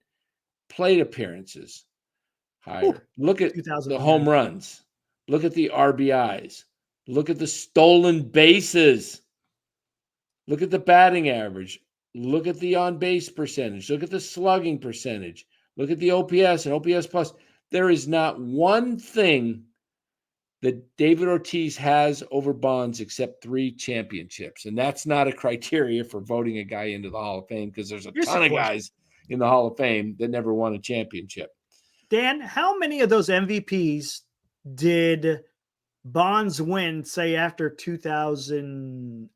Plate appearances, higher. Look at the home runs. Look at the RBIs. Look at the stolen bases. Look at the batting average. Look at the on-base percentage. Look at the slugging percentage. Look at the OPS and OPS plus. There is not one thing that David Ortiz has over Bonds except 3 championships. And that's not a criteria for voting a guy into the Hall of Fame because there's a ton of guys in the Hall of Fame that never won a championship. Dan, how many of those MVPs did Bonds win, say, after 2000?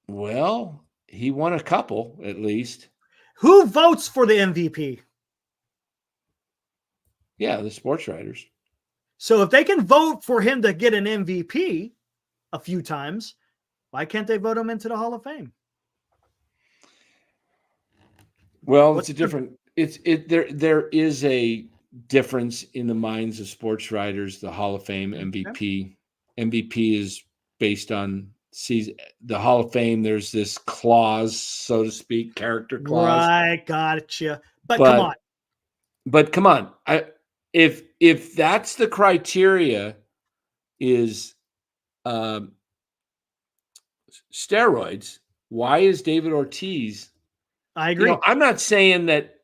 Well, he won a couple at least. Who votes for the MVP? Yeah, the sports writers. So if they can vote for him to get an MVP a few times, why can't they vote him into the Hall of Fame? Well, there is a difference in the minds of sports writers. The Hall of Fame MVP. MVP is based on season. The Hall of Fame, there's this clause, so to speak, character clause. Right, gotcha. But come on. If that's the criteria, is steroids, why is David Ortiz? I agree. I'm not saying that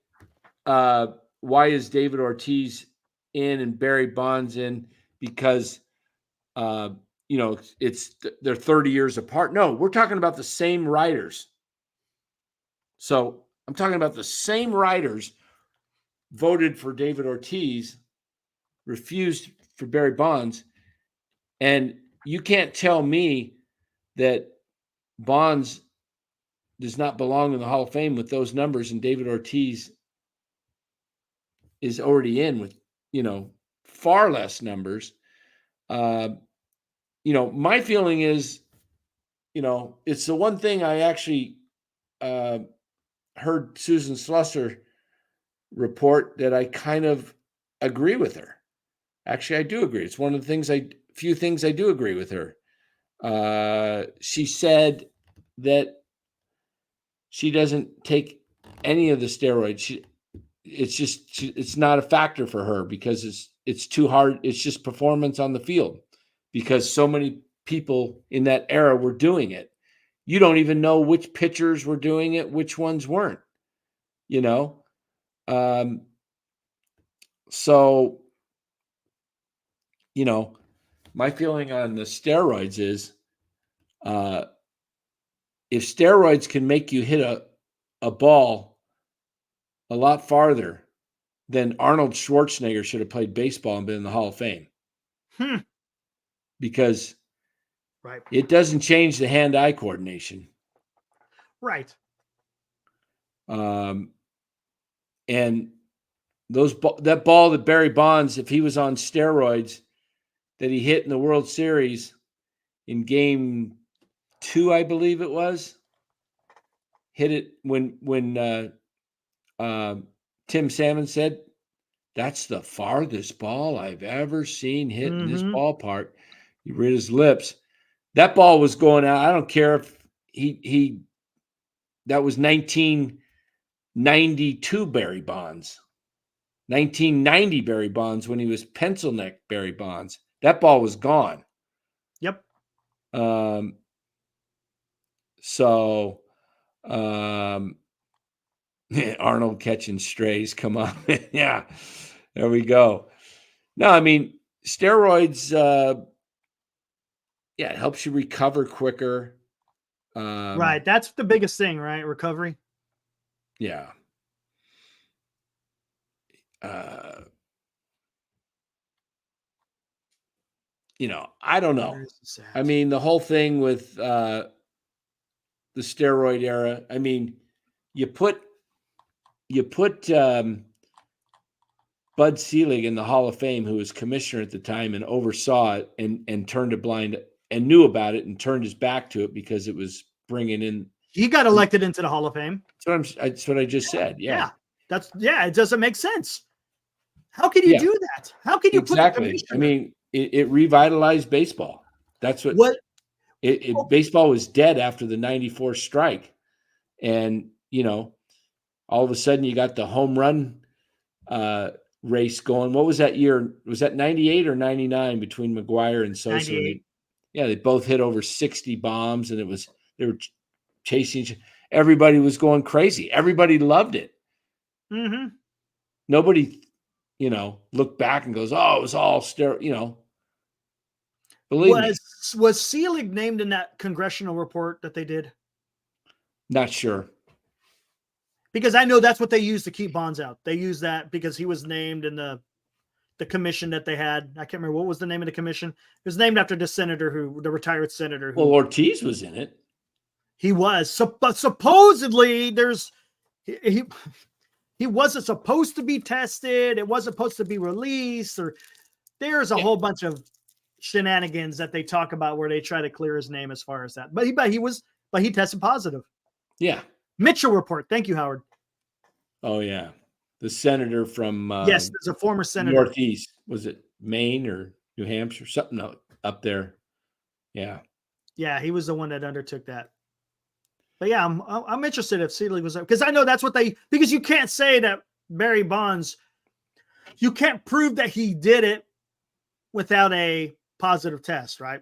why is David Ortiz in and Barry Bonds in because they're 30 years apart. No, we're talking about the same writers. So I'm talking about the same writers voted for David Ortiz, refused for Barry Bonds, and you can't tell me that Bonds does not belong in the Hall of Fame with those numbers, and David Ortiz is already in with, far less numbers. My feeling is, it's the one thing I actually heard Susan Slusser report that I kind of agree with her. Actually, I do agree. It's one of the few things I do agree with her. She said that she doesn't take any of the steroids. It's not a factor for her because it's too hard. It's just performance on the field because so many people in that era were doing it. You don't even know which pitchers were doing it, which ones weren't, you know? So, you know, my feeling on the steroids is if steroids can make you hit a ball a lot farther, then Arnold Schwarzenegger should have played baseball and been in the Hall of Fame. Because it doesn't change the hand-eye coordination. Right. And that ball that Barry Bonds, if he was on steroids, that he hit in the World Series in Game 2, I believe it was, hit it when Tim Salmon said, "That's the farthest ball I've ever seen hit in this ballpark." He read his lips. That ball was going out. I don't care if he that was 1992 Barry Bonds. 1990 Barry Bonds when he was pencil neck Barry Bonds. That ball was gone. Yep. So Arnold catching strays. Come on. Yeah. There we go. No, I mean, steroids, it helps you recover quicker. Right. That's the biggest thing, right? Recovery. Yeah. You know, I don't know. I mean, the whole thing with the steroid era. I mean, you put Bud Selig in the Hall of Fame, who was commissioner at the time and oversaw it and turned a blind and knew about it and turned his back to it because it was bringing in. He got elected into the Hall of Fame. That's what I just said. Yeah. It doesn't make sense. How can you do that? How can you put the commissioner? I mean, it revitalized baseball. That's what baseball was dead after the 94 strike. And, you know, all of a sudden you got the home run race going. What was that year? Was that 98 or 99 between McGuire and Sosa? They both hit over 60 bombs, and they were chasing. Everybody was going crazy. Everybody loved it. Nobody, you know, looked back and goes, "Oh, it was all steroid." You know, believe me. Was Selig named in that congressional report that they did? Not sure. Because I know that's what they used to keep Bonds out. They used that because he was named in the commission that they had. I can't remember what was the name of the commission. It was named after the retired senator. Well, Ortiz was in it. He was. But supposedly he wasn't supposed to be tested. It wasn't supposed to be released. Or there's a whole bunch of shenanigans that they talk about where they try to clear his name as far as that. But he tested positive. Yeah. Mitchell report. Thank you, Howard. Oh, yeah. The senator from yes, there's a former senator. Northeast. Was it Maine or New Hampshire? Something up there. Yeah. Yeah, he was the one that undertook that. But yeah, I'm interested if Selig was there because I know that's what because you can't say that Barry Bonds, you can't prove that he did it without a positive test, right?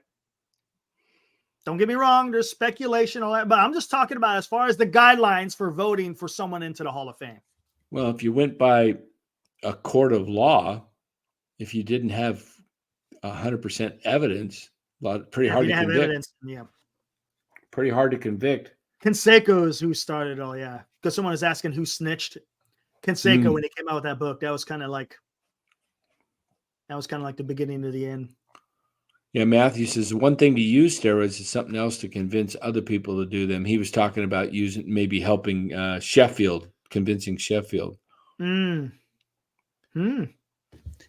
Don't get me wrong, there's speculation, all that, but I'm just talking about as far as the guidelines for voting for someone into the Hall of Fame. Well, if you went by a court of law, if you didn't have 100% evidence, pretty hard to convict. Evidence, pretty hard to convict. Canseco is who started it all, yeah. Because someone was asking who snitched. Canseco, when he came out with that book, that was kind of like the beginning of the end. Yeah, Matthew says one thing to use steroids is something else to convince other people to do them. He was talking about maybe helping Sheffield, convincing Sheffield. Yeah,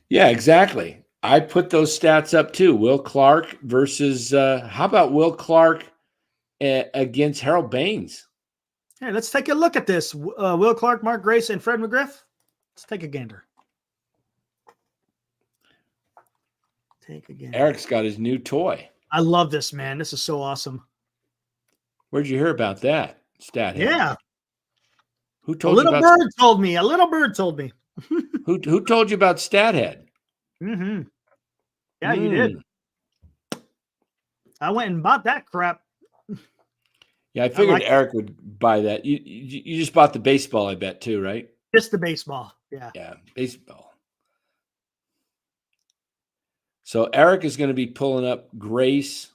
exactly. I put those stats up too. Will Clark versus how about Will Clark against Harold Baines? Hey, let's take a look at this. Will Clark, Mark Grace, and Fred McGriff. Let's take a gander. Eric's got his new toy. I love this, man. This is so awesome. Where'd you hear about that? Yeah. Who told you about? A little bird told me. Who told you about Stathead? Mm-hmm. Yeah, you did. I went and bought that crap. Yeah, I figured Eric would buy that. You just bought the baseball, I bet, too, right? Just the baseball. Yeah. Yeah, baseball. So Eric is going to be pulling up Grace,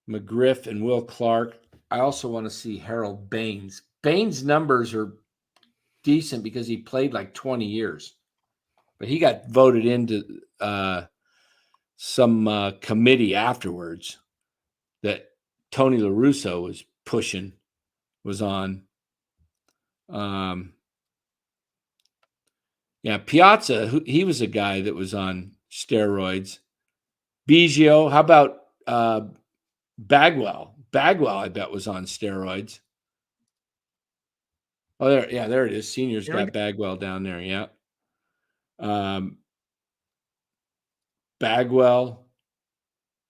McGriff, and Will Clark. I also want to see Harold Baines. Baines' numbers are decent because he played like 20 years. But he got voted into some committee afterwards that Tony La Russa was on. Yeah, Piazza, he was a guy that was on steroids. Biggio, how about Bagwell? Bagwell, I bet, was on steroids. Oh, there it is. Seniors got Bagwell down there, yeah. Bagwell.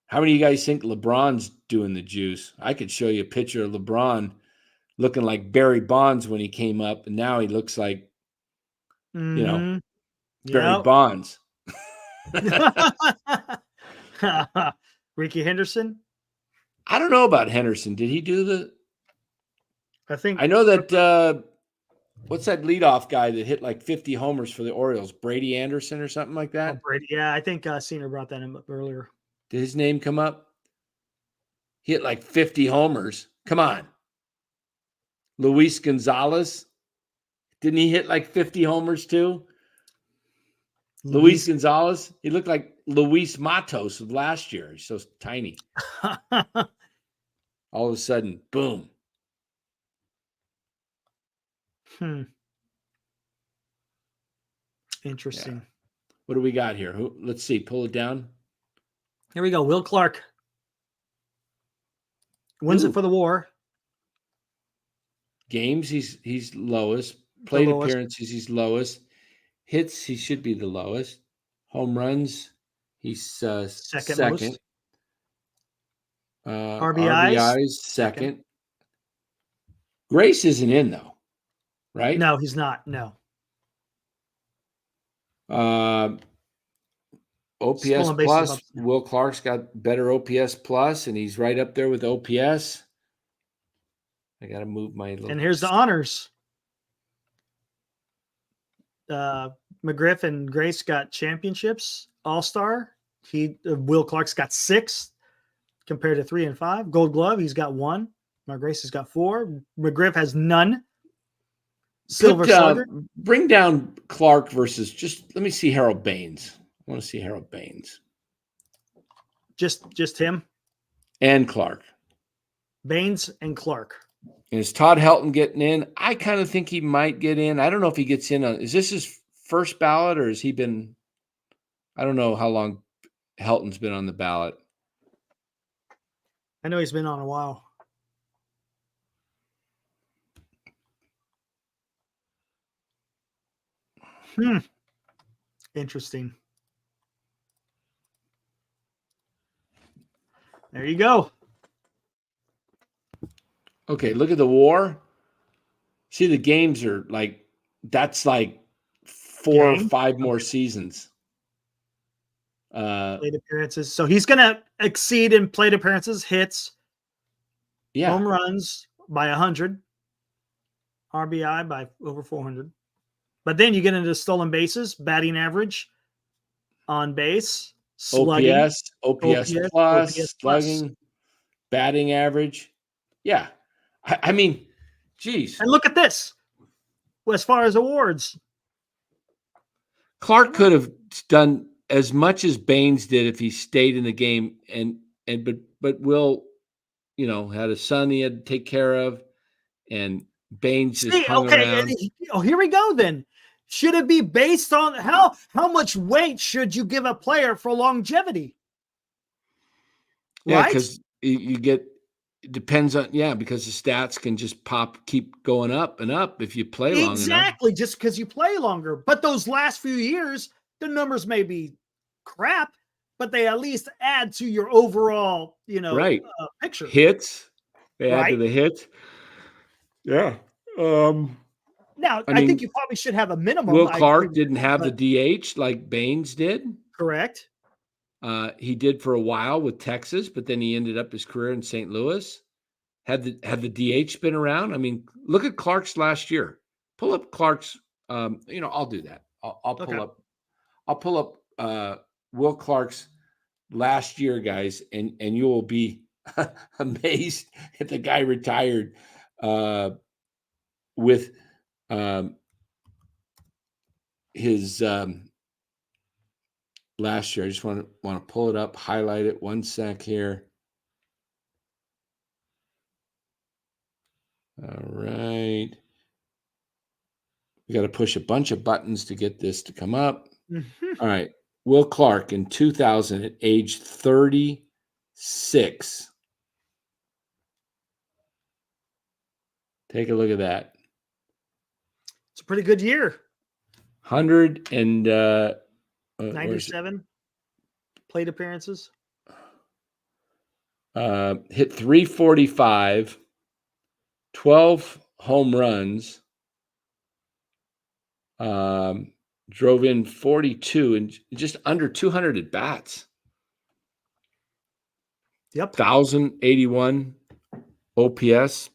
How many of you guys think LeBron's doing the juice? I could show you a picture of LeBron looking like Barry Bonds when he came up, and now he looks like, Barry Bonds. Ricky Henderson? I don't know about Henderson. Did he do I know that what's that leadoff guy that hit like 50 homers for the Orioles? Brady Anderson or something like that? Oh, Brady. Yeah, I think Senior brought that up earlier. Did his name come up? He hit like 50 homers. Come on. Luis Gonzalez. Didn't he hit like 50 homers too? Luis Gonzalez. He looked like Luis Matos of last year. He's so tiny. All of a sudden, boom. Interesting. Yeah. What do we got here? Let's see. Pull it down. Here we go. Will Clark wins it for the WAR. Games, he's lowest. Plate appearances, he's lowest. Hits, he should be the lowest. Home runs, he's second. RBIs, second. Grace isn't in though, right? No, he's not. No. OPS plus. Will Clark's got better OPS plus, and he's right up there with OPS. I got to move my little. And here's the honors. McGriff and Grace got championships, All-Star. Will Clark's got 6 compared to 3 and 5. Gold Glove, he's got 1. Grace has got 4. McGriff has none. Silver Slugger. Bring down Clark versus let me see Harold Baines. I want to see Harold Baines. Just him? And Clark. Baines and Clark. And is Todd Helton getting in? I kind of think he might get in. I don't know if he gets in. Is this his first ballot or has he been? I don't know how long Helton's been on the ballot. I know he's been on a while. Interesting. There you go. Okay, look at the WAR. See, the games are like, that's like 4 or 5 more seasons. Plate appearances. So he's going to exceed in plate appearances, hits, home runs by 100, RBI by over 400. But then you get into stolen bases, batting average, on base, slugging, OPS plus, slugging, batting average. Yeah. I mean, geez. And look at this. As far as awards, Clark could have done as much as Baines did if he stayed in the game, but Will, had a son he had to take care of, and Baines just hung around. Here we go then. Should it be based on how much weight should you give a player for longevity? Yeah, because you get. It depends on, because the stats can just keep going up and up if you play long enough. Exactly, just because you play longer. But those last few years, the numbers may be crap, but they at least add to your overall, picture. Hits. They add to the hits. Yeah. Now, I think you probably should have a minimum. Will Clark didn't have the DH like Baines did. Correct. He did for a while with Texas, but then he ended up his career in St. Louis. Had the DH been around? I mean, look at Clark's last year. Pull up Clark's. I'll do that. I'll pull up. I'll pull up Will Clark's last year, guys, and you will be amazed if the guy retired with his last year. I just want to pull it up, highlight it. 1 sec here. All right. We got to push a bunch of buttons to get this to come up. All right. Will Clark in 2000 at age 36. Take a look at that. It's a pretty good year. 97 plate appearances. Hit 345, 12 home runs, drove in 42 and just under 200 at bats. Yep. 1,081 OPS.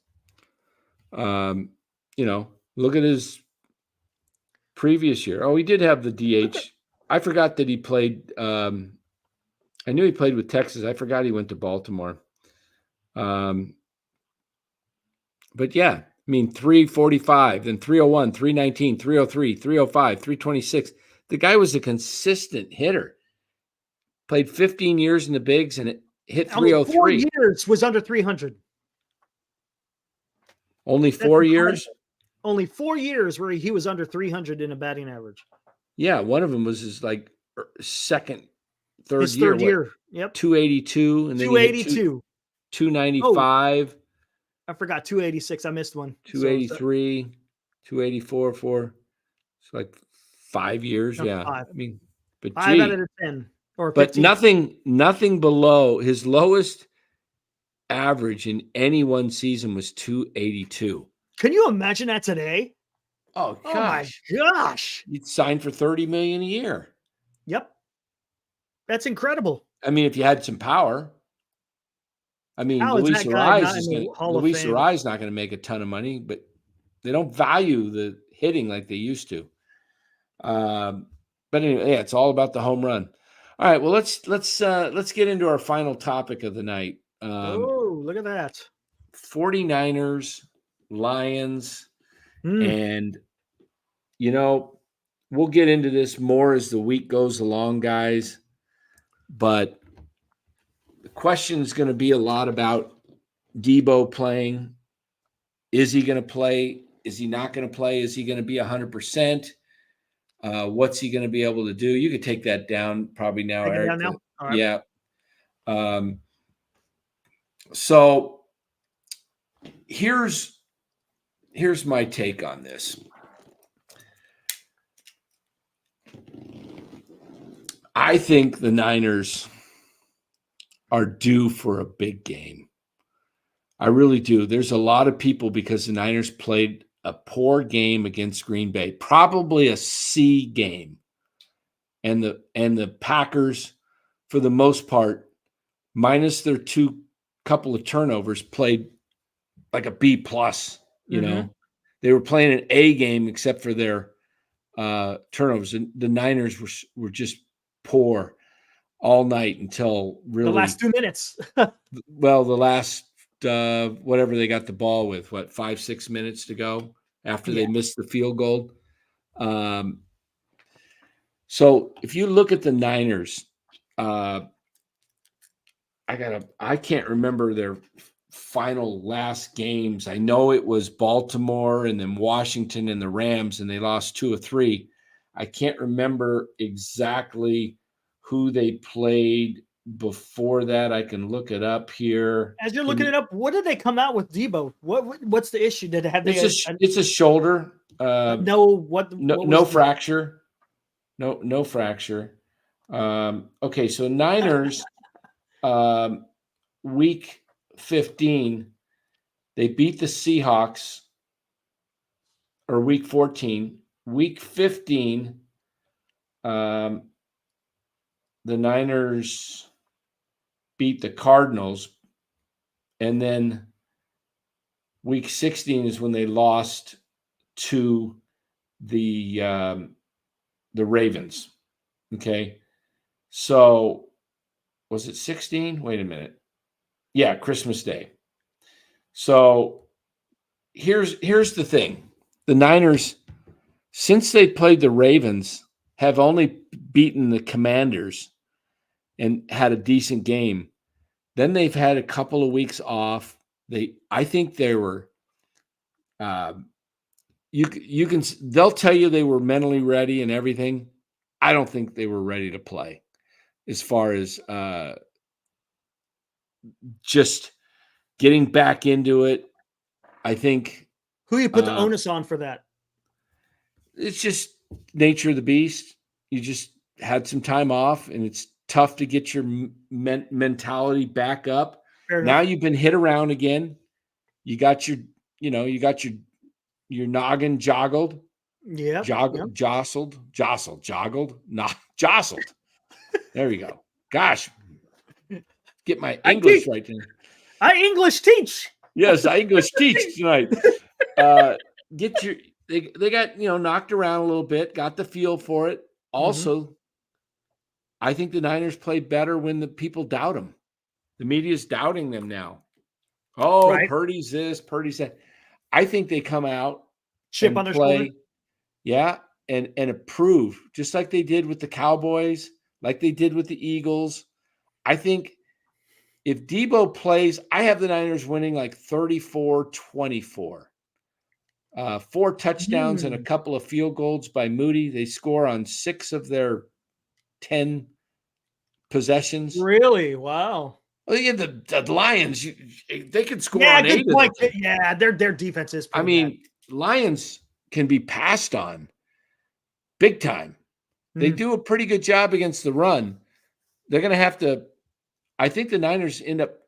Look at his previous year. Oh, he did have the DH. I forgot that he played. I knew he played with Texas. I forgot he went to Baltimore. But yeah, I mean, 345, then 301, 319, 303, 305, 326. The guy was a consistent hitter. Played 15 years in the bigs and it hit 303. 4 years was under 300. Only 4 years? Only 4 years where he was under 300 in a batting average. Yeah, one of them was his third year. Yep. 282 and then 282. 295. I forgot 286. I missed one. 283, 284 for it's like 5 years. Yeah. 5. I mean, but 5 out of 10 or 15. But nothing below his lowest average in any one season was 282. Can you imagine that today? Oh gosh. Oh my gosh. You'd sign for $30 million a year. Yep. That's incredible. I mean, if you had some power. I mean, Luis Arraez not going to make a ton of money, but they don't value the hitting like they used to. But anyway, yeah, it's all about the home run. All right, well, let's get into our final topic of the night. Look at that. 49ers, Lions, and we'll get into this more as the week goes along, guys. But the question is going to be a lot about Debo playing. Is he going to play? Is he not going to play? Is he going to be 100%? What's he going to be able to do? You could take that down probably now, Take Eric. It down now? All right. Yeah. So here's my take on this. I think the Niners are due for a big game. I really do. There's a lot of people because the Niners played a poor game against Green Bay, probably a C game. And the Packers, for the most part, minus their couple of turnovers, played like a B+, you know. They were playing an A game except for their turnovers. And the Niners were just poor all night until really the last 2 minutes. Well, the last whatever they got the ball with, 5-6 minutes to go after they missed the field goal. So if you look at the Niners, I can't remember their final last games. I know it was Baltimore and then Washington and the Rams, and they lost 2 or 3. I can't remember exactly who they played before that. I can look it up here. As you're looking it up, what did they come out with Debo? What's the issue? Did it have it's a shoulder. No fracture. No fracture. Okay, so Niners week 15, they beat the Seahawks or week 14. Week 15, the Niners beat the Cardinals, and then week 16 is when they lost to the Ravens. Okay, so was it 16? Wait a minute. Yeah, Christmas Day. So here's the thing: the Niners, since they played the Ravens, have only beaten the Commanders and had a decent game. Then they've had a couple of weeks off. I think they were. They'll tell you they were mentally ready and everything. I don't think they were ready to play, as far as just getting back into it. I think. Who you put the onus on for that? It's just nature of the beast. You just had some time off, and it's tough to get your mentality back up. Now you've been hit around again. You got your noggin joggled. Yeah. Jostled. There we go. Gosh, get my English right there. I English teach. Yes, I English teach tonight. They got knocked around a little bit, got the feel for it. Also, I think the Niners play better when the people doubt them. The media's doubting them now. Oh, right. Purdy's this, Purdy's that. I think they come out, chip on their shoulder. Yeah, and improve, just like they did with the Cowboys, like they did with the Eagles. I think if Debo plays, I have the Niners winning like 34-24. 4 touchdowns and a couple of field goals by Moody. They score on 6 of their 10 possessions. Really? Wow. Well, yeah, the Lions, they could score on 8 of them. Yeah, their defense is pretty bad. Lions can be passed on big time. They do a pretty good job against the run. They're going to have to – I think the Niners end up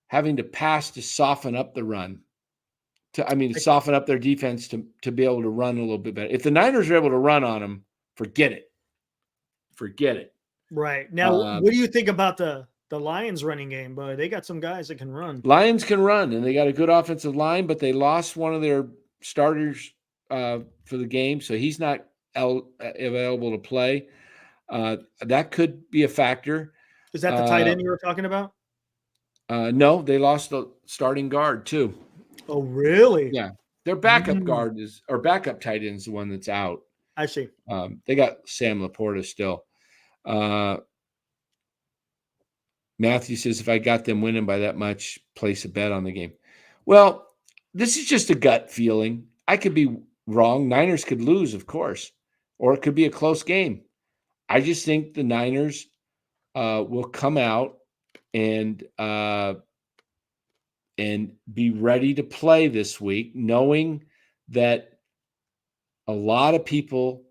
having to pass to soften up the run. To soften up their defense to be able to run a little bit better. If the Niners are able to run on them, forget it. Right. Now, what do you think about the Lions running game? Boy, they got some guys that can run. Lions can run, and they got a good offensive line, but they lost one of their starters for the game, so he's not available to play. That could be a factor. Is that the tight end you were talking about? No, they lost the starting guard too. Oh, really? Yeah. Their backup guard backup tight end is the one that's out. I see. They got Sam Laporta still. Matthew says, if I got them winning by that much, place a bet on the game. Well, this is just a gut feeling. I could be wrong. Niners could lose, of course, or it could be a close game. I just think the Niners will come out and be ready to play this week, knowing that a lot of people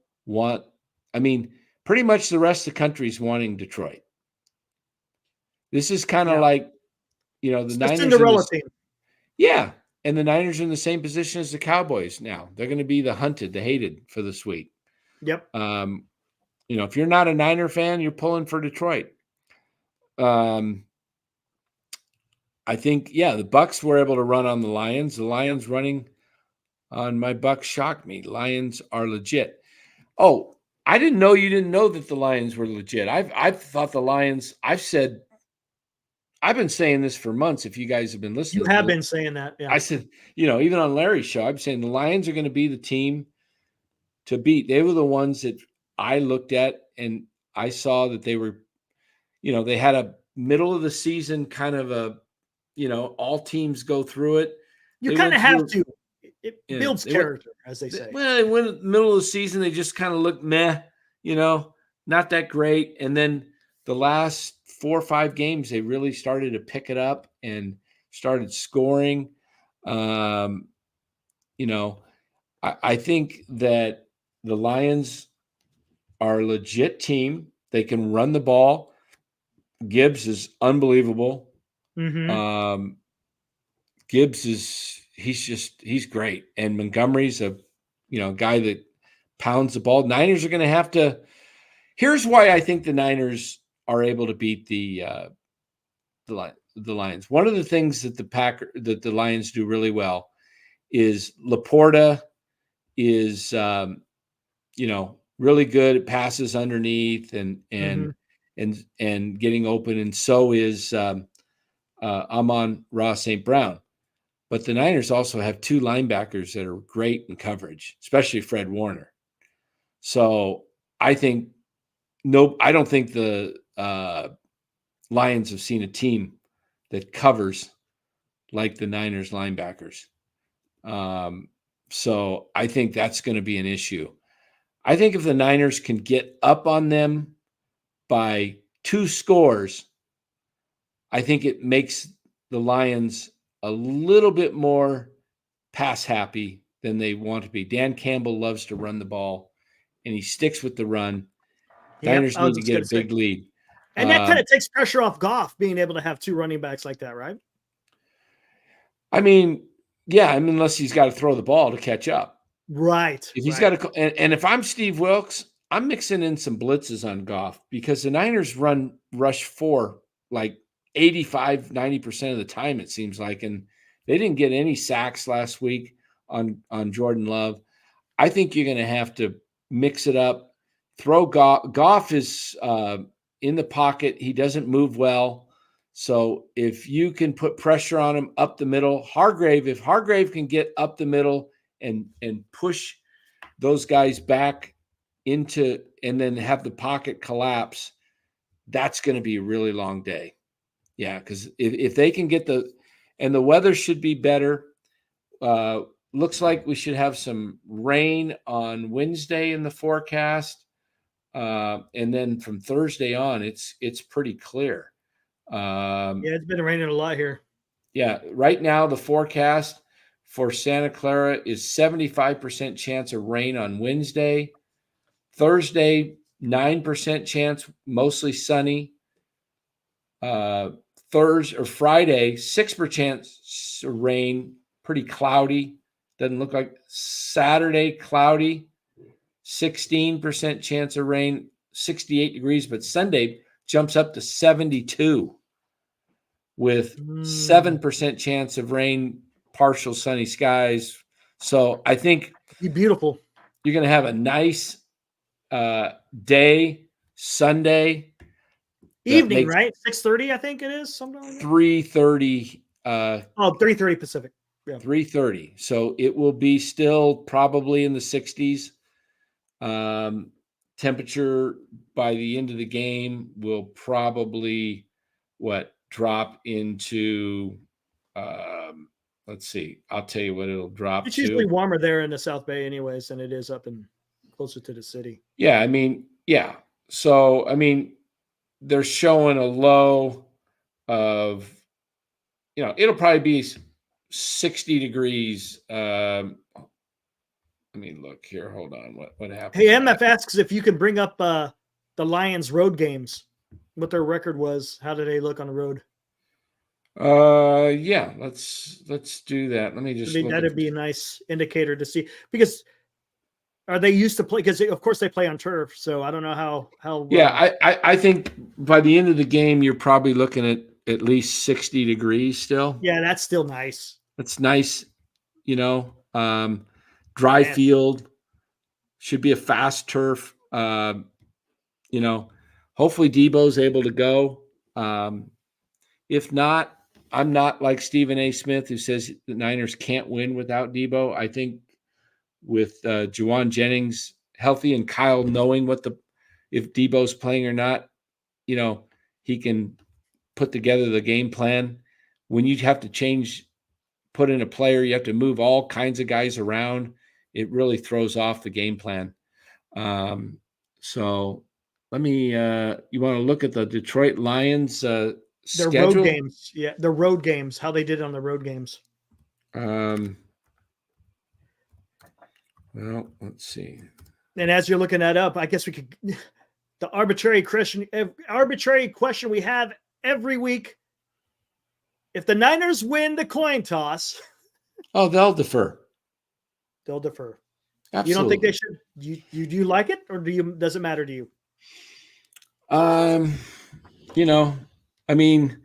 pretty much the rest of the country is wanting Detroit. This is kind of like, the Niners. Cinderella team. Yeah. And the Niners are in the same position as the Cowboys now. They're going to be the hunted, the hated for this week. Yep. If you're not a Niner fan, you're pulling for Detroit. I think, the Bucs were able to run on the Lions. The Lions running on my Bucs shocked me. Lions are legit. Oh, I didn't know you didn't know that the Lions were legit. I've thought the Lions. I've been saying this for months. If you guys have been listening, you have been saying that. Yeah. I said, even on Larry's show, I'm saying the Lions are going to be the team to beat. They were the ones that I looked at, and I saw that they were, they had a middle of the season kind of a. All teams go through it. You kind of have to. It builds character, as they say. Well, they went in the middle of the season. They just kind of looked meh, not that great. And then the last 4 or 5 games, they really started to pick it up and started scoring. I think that the Lions are a legit team. They can run the ball. Gibbs is unbelievable. Mm-hmm. Gibbs is he's great. And Montgomery's a guy that pounds the ball. Niners are going to have to. Here's why I think the Niners are able to beat the Lions. One of the things that the Lions do really well is Laporta is really good at passes underneath and getting open, and so is Amon-Ra St. Brown. But the Niners also have two linebackers that are great in coverage, especially Fred Warner. So I don't think the Lions have seen a team that covers like the Niners linebackers. So I think that's going to be an issue. I think if the Niners can get up on them by 2 scores, I think it makes the Lions a little bit more pass happy than they want to be. Dan Campbell loves to run the ball, and he sticks with the run. Niners need to get a big lead. And that kind of takes pressure off Goff being able to have 2 running backs like that, right? I mean, yeah, unless he's got to throw the ball to catch up. Right. If he's got to, and if I'm Steve Wilkes, I'm mixing in some blitzes on Goff because the Niners rush 4 like 85, 90% of the time, it seems like, and they didn't get any sacks last week on Jordan Love. I think you're going to have to mix it up. Throw Goff. Goff is in the pocket. He doesn't move well. So if you can put pressure on him up the middle, if Hargrave can get up the middle and push those guys back into and then have the pocket collapse, that's going to be a really long day. Yeah, because if they can get the weather should be better. Looks like we should have some rain on Wednesday in the forecast. And then from Thursday on, it's pretty clear. It's been raining a lot here. Yeah, right now the forecast for Santa Clara is 75% chance of rain on Wednesday. Thursday, 9% chance, mostly sunny. Thursday or Friday, 6% chance of rain, pretty cloudy. Doesn't look like. Saturday, cloudy, 16% chance of rain, 68 degrees, but Sunday jumps up to 72 with 7% chance of rain, partial sunny skies. So I think beautiful. You're going to have a nice day, Sunday. Evening, right? 6:30, I think it is. Something like that. 3:30. 3:30 Pacific. Yeah. 3:30. So it will be still probably in the 60s. Temperature by the end of the game will probably drop into let's see. I'll tell you what it'll drop to. It's usually warmer there in the South Bay anyways than it is up in closer to the city. Yeah, I mean, yeah. So, I mean, they're showing a low of, it'll probably be 60 degrees. Let me look here. Hold on. What happened? Hey, MF asks if you can bring up the Lions road games, what their record was. How did they look on the road? Yeah, let's do that. Let me just that'd be a nice indicator to see, because are they used to play? Because of course they play on turf, so I don't know how yeah, I think by the end of the game you're probably looking at least 60 degrees still. Yeah, that's still nice. That's nice, dry field, should be a fast turf. Hopefully Debo's able to go. If not, I'm not like Stephen A. Smith, who says the Niners can't win without Debo. I think with Juwan Jennings healthy and Kyle knowing if Debo's playing or not, he can put together the game plan. When you have to put in a player, you have to move all kinds of guys around. It really throws off the game plan. So let me, you want to look at the Detroit Lions their schedule? Road games. Yeah, the road games, how they did on the road games. Well, let's see. And as you're looking that up, I guess we could, the arbitrary question we have every week. If the Niners win the coin toss, Oh, they'll defer. They'll defer. Absolutely. You don't think they should? Do you like it, or does it matter to you? You know, I mean,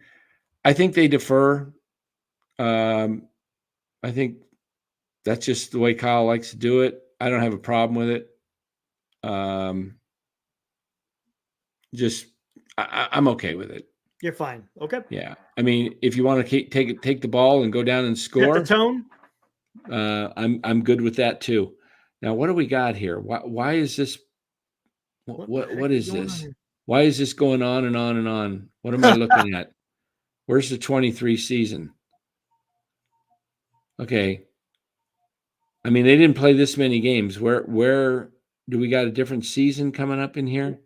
I think they defer. I think that's just the way Kyle likes to do it. I don't have a problem with it. Just I'm okay with it. You're fine. Okay. Yeah. I mean, if you want to take the ball and go down and score, the tone. I'm good with that too. Now, what do we got here? Why is this? What is this? Why is this going on and on and on? What am I looking at? Where's the 23 season? Okay. I mean, they didn't play this many games. Where do we got a different season coming up in here?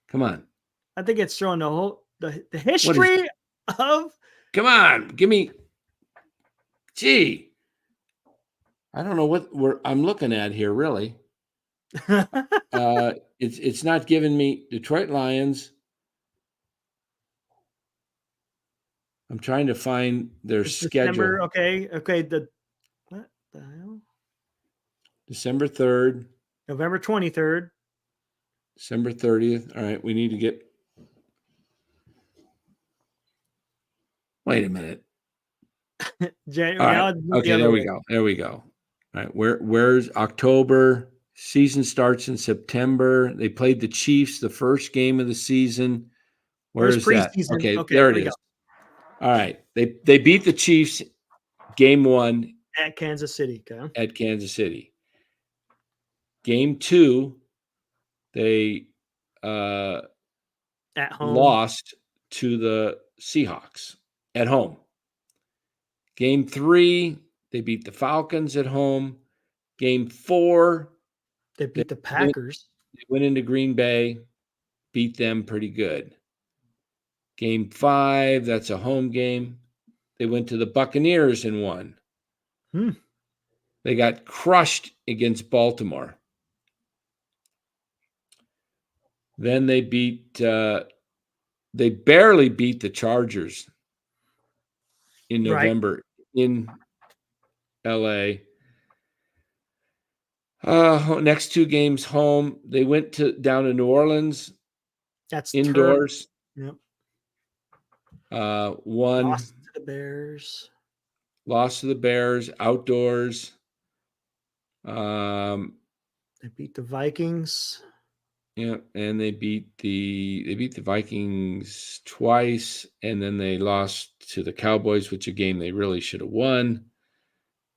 Come on. I think it's showing the history of. Come on, give me. Gee, I don't know what I'm looking at here, really. It's not giving me Detroit Lions. I'm trying to find their schedule. December, okay. What the hell? December 3rd. November 23rd. December 30th. All right, we need to get. Wait a minute. January. Okay, there we go. There we go. All right, where's October? Season starts in September. They played the Chiefs the first game of the season. Where's that? Okay, there it is. All right, they beat the Chiefs game 1 at Kansas City. Okay. At Kansas City. Game 2, they at home lost to the Seahawks at home. Game 3, they beat the Falcons at home. Game 4, they beat the Packers. They went into Green Bay, beat them pretty good. Game 5, that's a home game. They went to the Buccaneers and won. They got crushed against Baltimore. Then they barely beat the Chargers in November in LA. Next 2 games home. They went down to New Orleans. That's indoors. Yep. Won. Lost to the Bears. Lost to the Bears outdoors. They beat the Vikings. Yeah, and they beat the Vikings twice, and then they lost to the Cowboys, which a game they really should have won.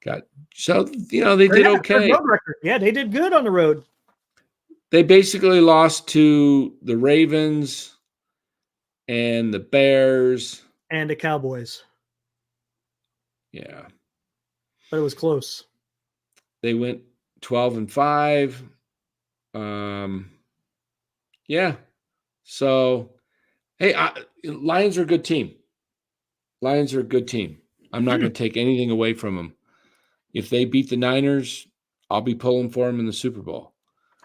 They did okay. Yeah, they did good on the road. They basically lost to the Ravens and the Bears and the Cowboys. Yeah, but it was close. They went 12-5. Yeah. So, hey, Lions are a good team. Lions are a good team. I'm not going to take anything away from them. If they beat the Niners, I'll be pulling for them in the Super Bowl.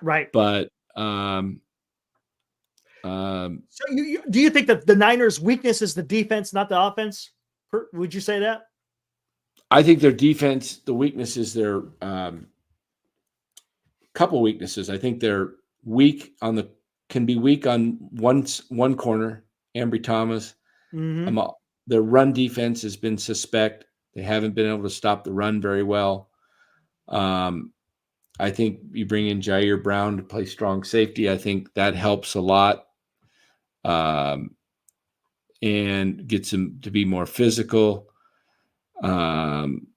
Right. But so do you think that the Niners' weakness is the defense, not the offense? Would you say that? I think their defense, the weakness is their couple weaknesses. I think they're can be weak on one corner, Ambry Thomas. Mm-hmm. Their run defense has been suspect. They haven't been able to stop the run very well. I think you bring in Jair Brown to play strong safety. I think that helps a lot, and gets him to be more physical. And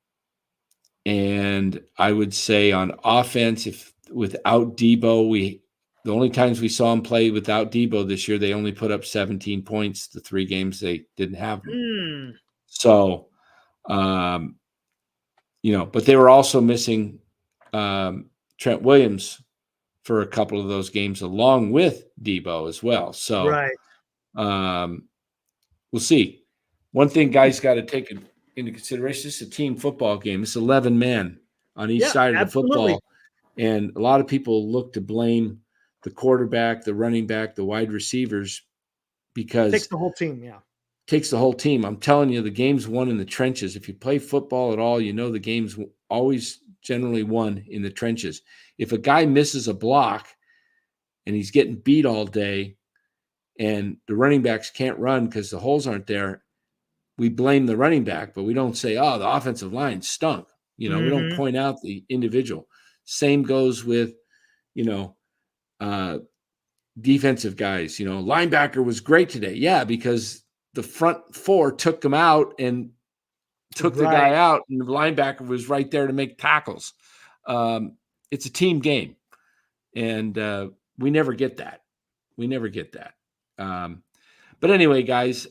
I would say on offense, if without Debo, the only times we saw him play without Debo this year, they only put up 17 points the 3 games they didn't have him. So, but they were also missing Trent Williams for a couple of those games along with Debo as well. So, we'll see. One thing guys got to take into consideration, this is a team football game. It's 11 men on each side of the football. And a lot of people look to blame the quarterback, the running back, the wide receivers, because it takes the whole team. Yeah. takes the whole team. I'm telling you, the game's won in the trenches. If you play football at all, you know the game's always generally won in the trenches. If a guy misses a block and he's getting beat all day and the running backs can't run because the holes aren't there, we blame the running back, but we don't say, oh, the offensive line stunk. We don't point out the individual. Same goes with, defensive guys. Linebacker was great today. Yeah, because the front four took him out and took the guy out, and the linebacker was right there to make tackles. It's a team game, and we never get that. But anyway, guys,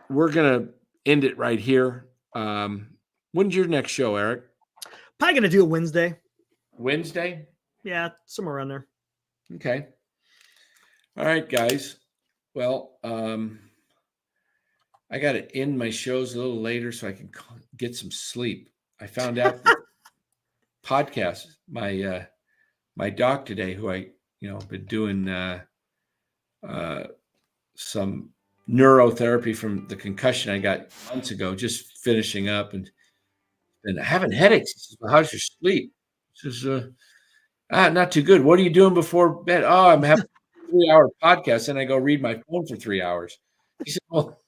we're going to end it right here. When's your next show, Eric? Probably going to do it Wednesday. Wednesday? Yeah, somewhere around there. Okay. All right, guys. Well, I got to end my shows a little later so I can get some sleep. I found out that podcast, my doc today, who I, been doing some neurotherapy from the concussion I got months ago, just finishing up and having headaches. He says, well, how's your sleep? He says, not too good. What are you doing before bed? Oh, I'm having a 3-hour podcast and I go read my phone for 3 hours. He said, well,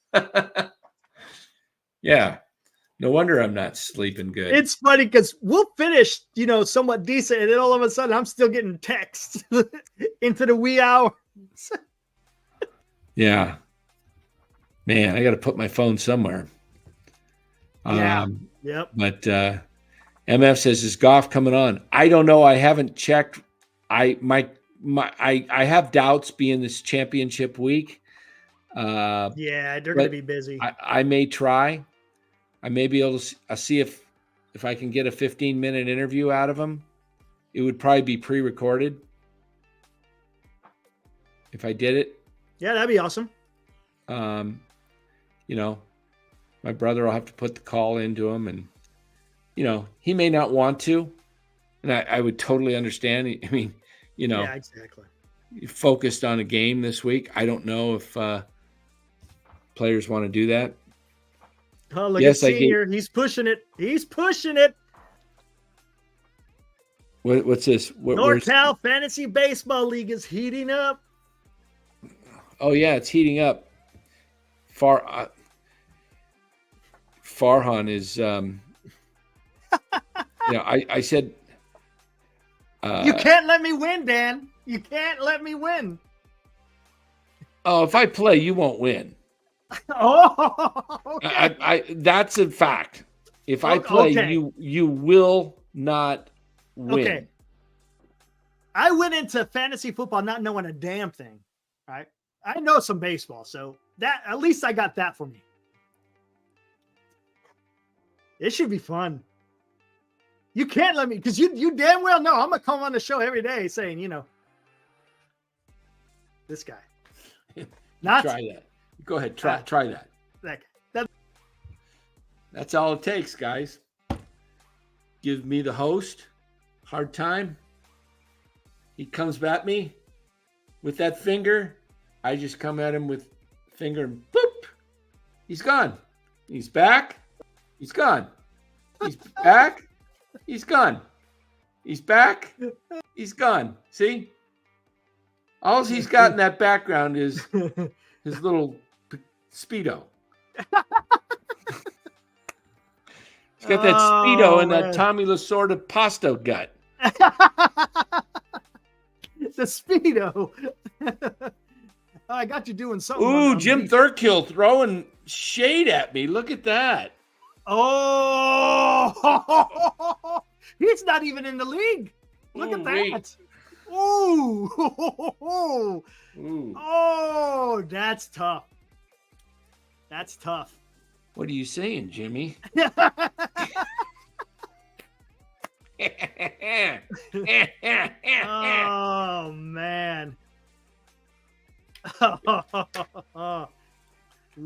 yeah, no wonder I'm not sleeping good. It's funny because we'll finish, somewhat decent, and then all of a sudden I'm still getting texts into the wee hours. Yeah. Man, I got to put my phone somewhere. Yeah. Yep. But MF says, is Goff coming on? I don't know. I haven't checked. I have doubts being this championship week. Yeah, they're going to be busy. I may try. I may be able to see if I can get a 15-minute interview out of him. It would probably be pre-recorded if I did it. Yeah, that'd be awesome. My brother will have to put the call into him, and he may not want to, and I would totally understand. I mean, yeah, exactly. Focused on a game this week. I don't know if players want to do that. Oh, look at Senior. He's pushing it. What's this? NorCal Fantasy Baseball League is heating up. Oh, yeah, it's heating up. Farhan is, I said. You can't let me win, Dan. You can't let me win. Oh, if I play, you won't win. Oh, okay. That's a fact. If I play, you will not win. Okay. I went into fantasy football not knowing a damn thing. Right? I know some baseball, so that at least I got that for me. It should be fun. You can't let me, because you damn well know I'm gonna come on the show every day saying, this guy. Not try that. Go ahead, try that. That's all it takes, guys. Give me the host hard time. He comes at me with that finger. I just come at him with finger and boop. He's gone. He's back. He's gone. He's back. He's gone. He's back. He's gone. See? All he's got in that background is his little Speedo. He's got that Speedo and that Tommy Lasorda pasta gut. The Speedo. I got you doing something. Ooh, Jim Thurkill throwing shade at me. Look at that. Oh, he's not even in the league. Look at that. Ooh. Oh, that's tough. That's tough. What are you saying, Jimmy? Oh, man. Wow.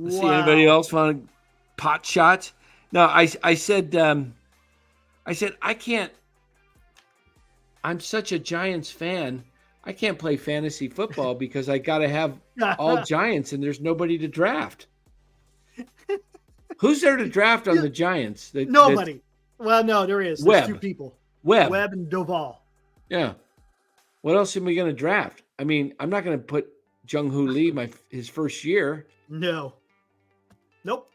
See anybody else want pot shots? No, I said I can't. I'm such a Giants fan. I can't play fantasy football because I got to have all Giants and there's nobody to draft. Who's there to draft on the Giants? Nobody. Well, no, there is. There's two people. Webb and Doval. Yeah. What else am we going to draft? I mean, I'm not going to put Jung-Hoo Lee his first year. No. Nope.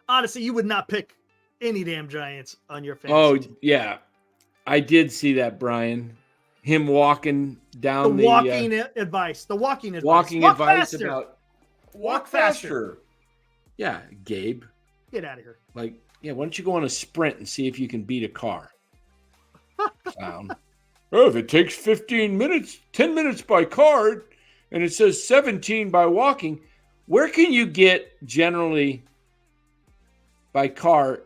Honestly, you would not pick any damn Giants on your fantasy team. Yeah. I did see that, Brian. Him walking down the walking advice. The walking advice. Walking Walk advice faster. about walk faster. Yeah, Gabe. Get out of here. Like, yeah, why don't you go on a sprint and see if you can beat a car? Clown. Oh, if it takes 15 minutes, 10 minutes by car, and it says 17 by walking, where can you get generally by car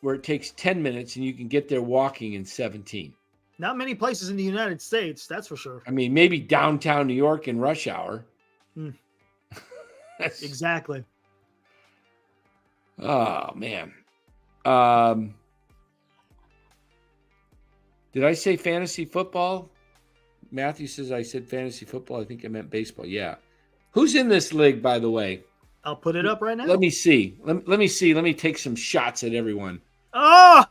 where it takes 10 minutes and you can get there walking in 17? Not many places in the United States, that's for sure. I mean, maybe downtown New York in rush hour. Exactly. Oh, man. Did I say fantasy football? Matthew says I said fantasy football. I think I meant baseball. Yeah. Who's in this league, by the way? I'll put it up right now. Let me see. Let me see. Let me take some shots at everyone. Oh,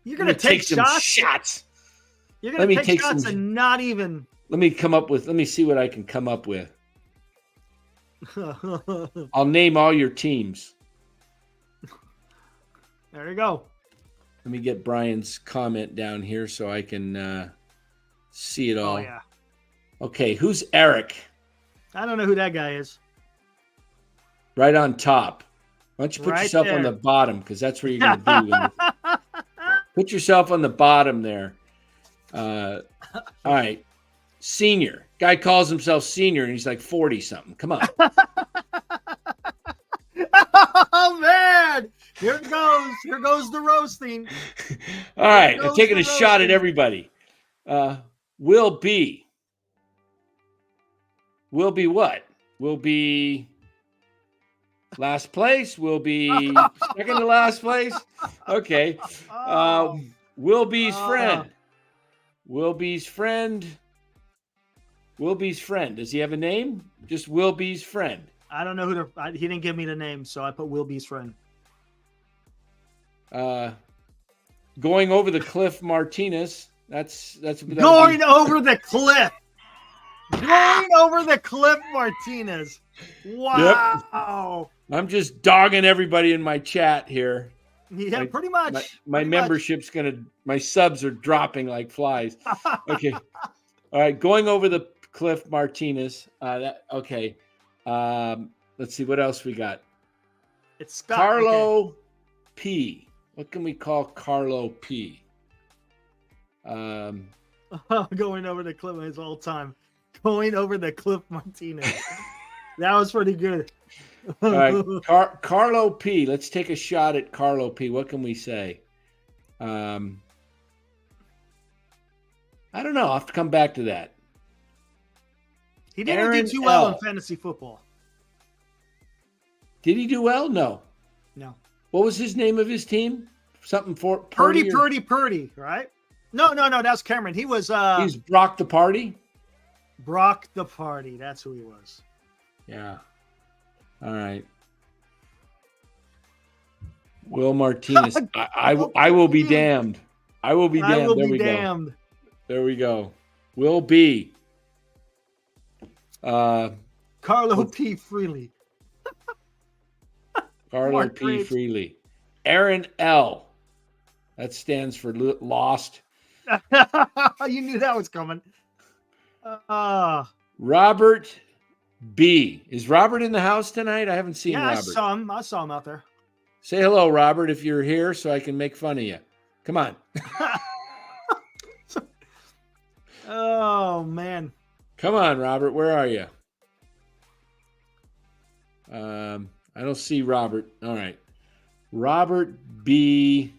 you're going to take some shots. You're going to take shots and not even. Let me see what I can come up with. I'll name all your teams. There you go. Let me get Brian's comment down here so I can see it all. Oh, yeah. Okay, who's Eric? I don't know who that guy is. Right on top. Why don't you put yourself on the bottom, because that's where you're going to be. Put yourself on the bottom there. All right. Senior. Guy calls himself senior, and he's like 40-something. Come on. Oh, man. Here it goes. Here goes the roasting. All right. I'm taking a shot at everybody. Will be what? Will be last place? Will be second to last place? Okay. Will Be's friend. Will Be's friend. Will Be's friend. Does he have a name? Just Will Be's friend. I don't know who he didn't give me the name, so I put Will Be's friend. Going over the cliff, Martinez. That's going over the cliff. Going over the cliff, Martinez. Wow. Yep. I'm just dogging everybody in my chat here. Yeah, pretty much. My membership's my subs are dropping like flies. Okay. All right. Going over the cliff, Martinez. Okay. Let's see what else we got. It's Scott. Carlo P. What can we call Carlo P? Going over the cliff is all time. Going over the cliff, Martinez. That was pretty good. All right, Carlo P. Let's take a shot at Carlo P. What can we say? I don't know. I'll have to come back to that. He didn't do too well in fantasy football. Did he do well? No. What was his name of his team? Something for Purdy, right? No. That's Cameron. He was. He's Brock the Party. Brock the Party. That's who he was. Yeah. All right. Will Martinez. I will be damned. I will be damned. Go. There we go. Will be. Carlo P. Freely. Carlo P. Freely. Aaron L. That stands for lost. You knew that was coming. Robert B. Is Robert in the house tonight? I haven't seen Robert. I saw him out there. Say hello, Robert, if you're here so I can make fun of you. Come on. Oh, man. Come on, Robert. Where are you? I don't see Robert. All right. Robert B.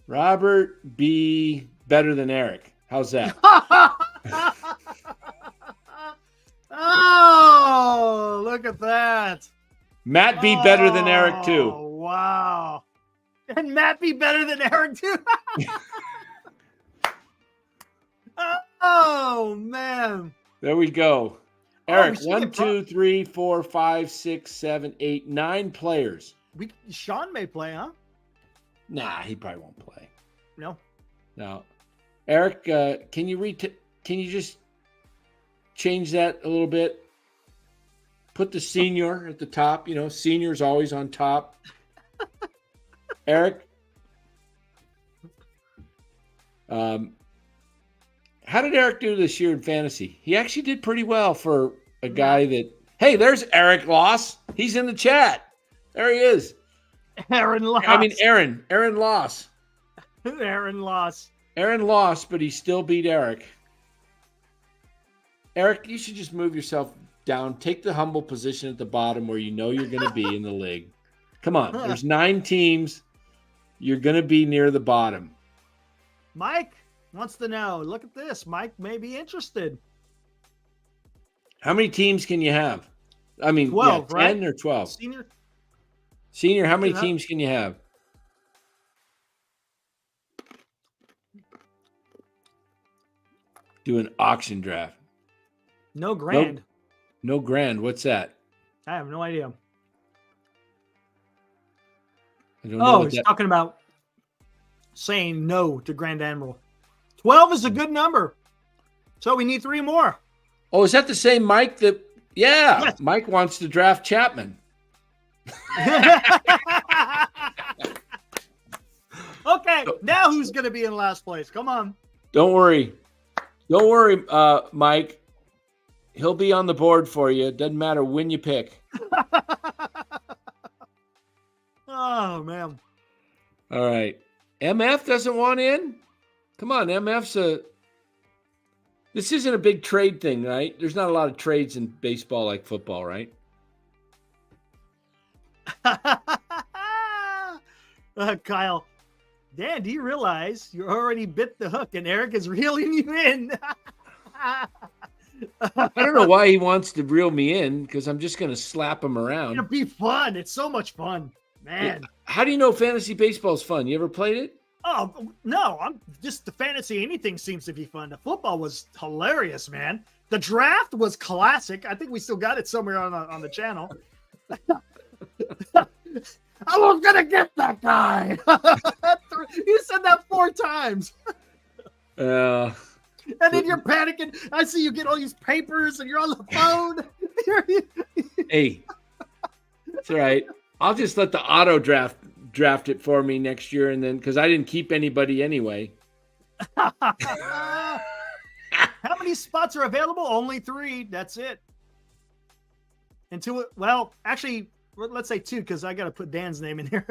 Better than Eric. How's that? Oh, look at that. Matt B. better than Eric, too. Wow. And Matt B. better than Eric, too. Oh man. There we go. Eric, 1, 2, 3, 4, 5, 6, 7, 8, 9 players. Sean may play, huh? Nah, he probably won't play. No. Eric, can you just change that a little bit? Put the senior at the top. Senior's always on top. Eric, how did Eric do this year in fantasy? He actually did pretty well for a guy that. Hey, there's Eric Loss. He's in the chat. There he is. Aaron Loss. Aaron Loss. Aaron Loss. Aaron lost, but he still beat Eric. Eric, you should just move yourself down. Take the humble position at the bottom where you know you're going to be in the league. Come on. There's 9 teams. You're going to be near the bottom. Mike wants to know. Look at this. Mike may be interested. How many teams can you have? 12, 10 right? Or 12? Senior, how many teams can you have? Do an auction draft. No grand. No grand. What's that? I have no idea. I don't know he's talking about saying no to Grand Admiral. 12 is a good number. So we need 3 more. Oh, is that the same Mike that... Yeah, yes. Mike wants to draft Chapman. Okay, now who's going to be in last place? Come on. Don't worry, Mike. He'll be on the board for you. It doesn't matter when you pick. Oh, man. All right. MF doesn't want in? Come on, MF's This isn't a big trade thing, right? There's not a lot of trades in baseball like football, right? Kyle, Dan, do you realize you already bit the hook and Eric is reeling you in? I don't know why he wants to reel me in because I'm just going to slap him around. It'll be fun. It's so much fun, man. Yeah. How do you know fantasy baseball is fun? You ever played it? Oh, no. I'm just the fantasy. Anything seems to be fun. The football was hilarious, man. The draft was classic. I think we still got it somewhere on the channel. I was going to get that guy. You said that 4 times. And then you're panicking. I see you get all these papers and you're on the phone. Hey, it's all right. I'll just let the auto draft it for me next year, and then because I didn't keep anybody anyway. How many spots are available? Only 3. That's it. And 2. Well, actually, let's say 2 because I got to put Dan's name in here.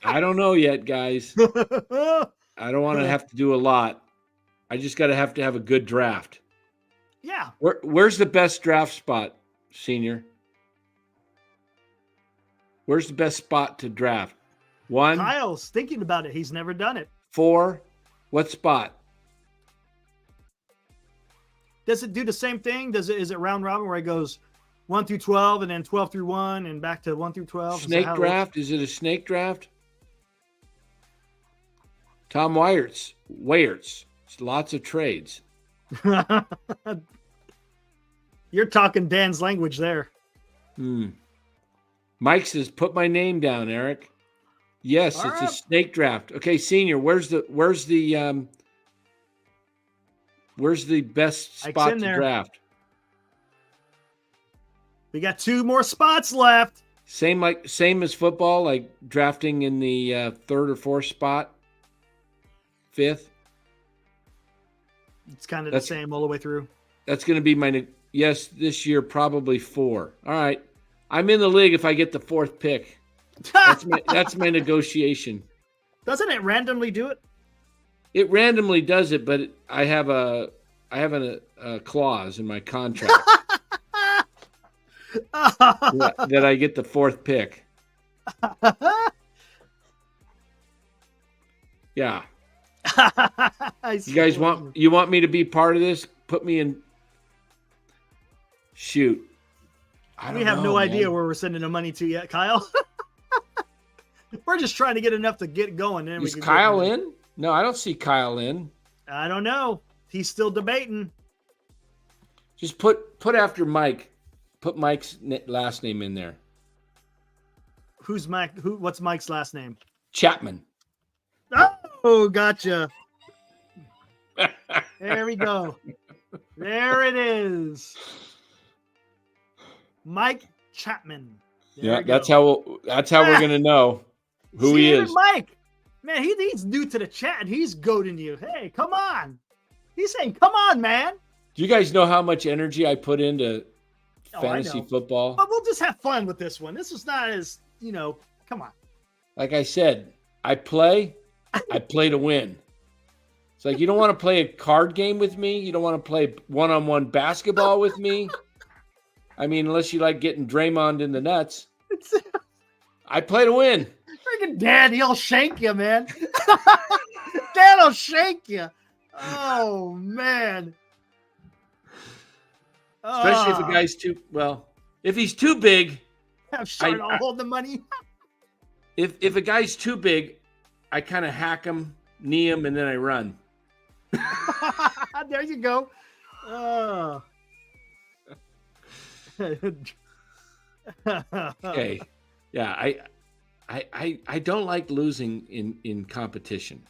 I don't know yet, guys. I don't want to have to do a lot. I just got to have a good draft. Yeah. Where's the best draft spot, Senior? Where's the best spot to draft? 1. Kyle's thinking about it. He's never done it. 4. What spot? Does it do the same thing? Is it round robin where it goes 1 through 12 and then 12 through 1 and back to 1 through 12? Snake draft? Is it a snake draft? Tom Weyerts. It's lots of trades. You're talking Dan's language there. Mike says, "Put my name down, Eric." Yes, all it's right. A snake draft. Okay, Senior, where's the best spot to draft? We got 2 more spots left. Same as football, like drafting in the 3rd or 4th spot, 5th. It's kind of the same all the way through. That's going to be this year probably 4. All right, I'm in the league if I get the 4th pick. That's my negotiation. Doesn't it randomly do it? It randomly does it, but I have a clause in my contract that I get the 4th pick. Yeah. You guys want me to be part of this? Put me in. Shoot. We have no idea where we're sending the money to yet, Kyle. We're just trying to get enough to get going. Then is Kyle in? No, I don't see Kyle in. I don't know. He's still debating. Just put after Mike. Put Mike's last name in there. Who's Mike? What's Mike's last name? Chapman. Oh, gotcha. There we go. There it is. Mike Chapman. There that's how we're gonna know who he is. Mike, man, he's new to the chat and he's goading you. Hey, come on. He's saying, "Come on, man." Do you guys know how much energy I put into fantasy football? But we'll just have fun with this one. This is not as come on. Like I said, I play to win. It's like you don't want to play a card game with me. You don't want to play one-on-one basketball with me. I mean, unless you like getting Draymond in the nuts. I play to win. Freaking Dan, he'll shank you, man. Dan will shank you. Oh, man. Especially if the guy's if he's too big. I'm starting to hold the money. If a guy's too big, I kind of hack him, knee him, and then I run. There you go. Okay. Yeah, I don't like losing in competition.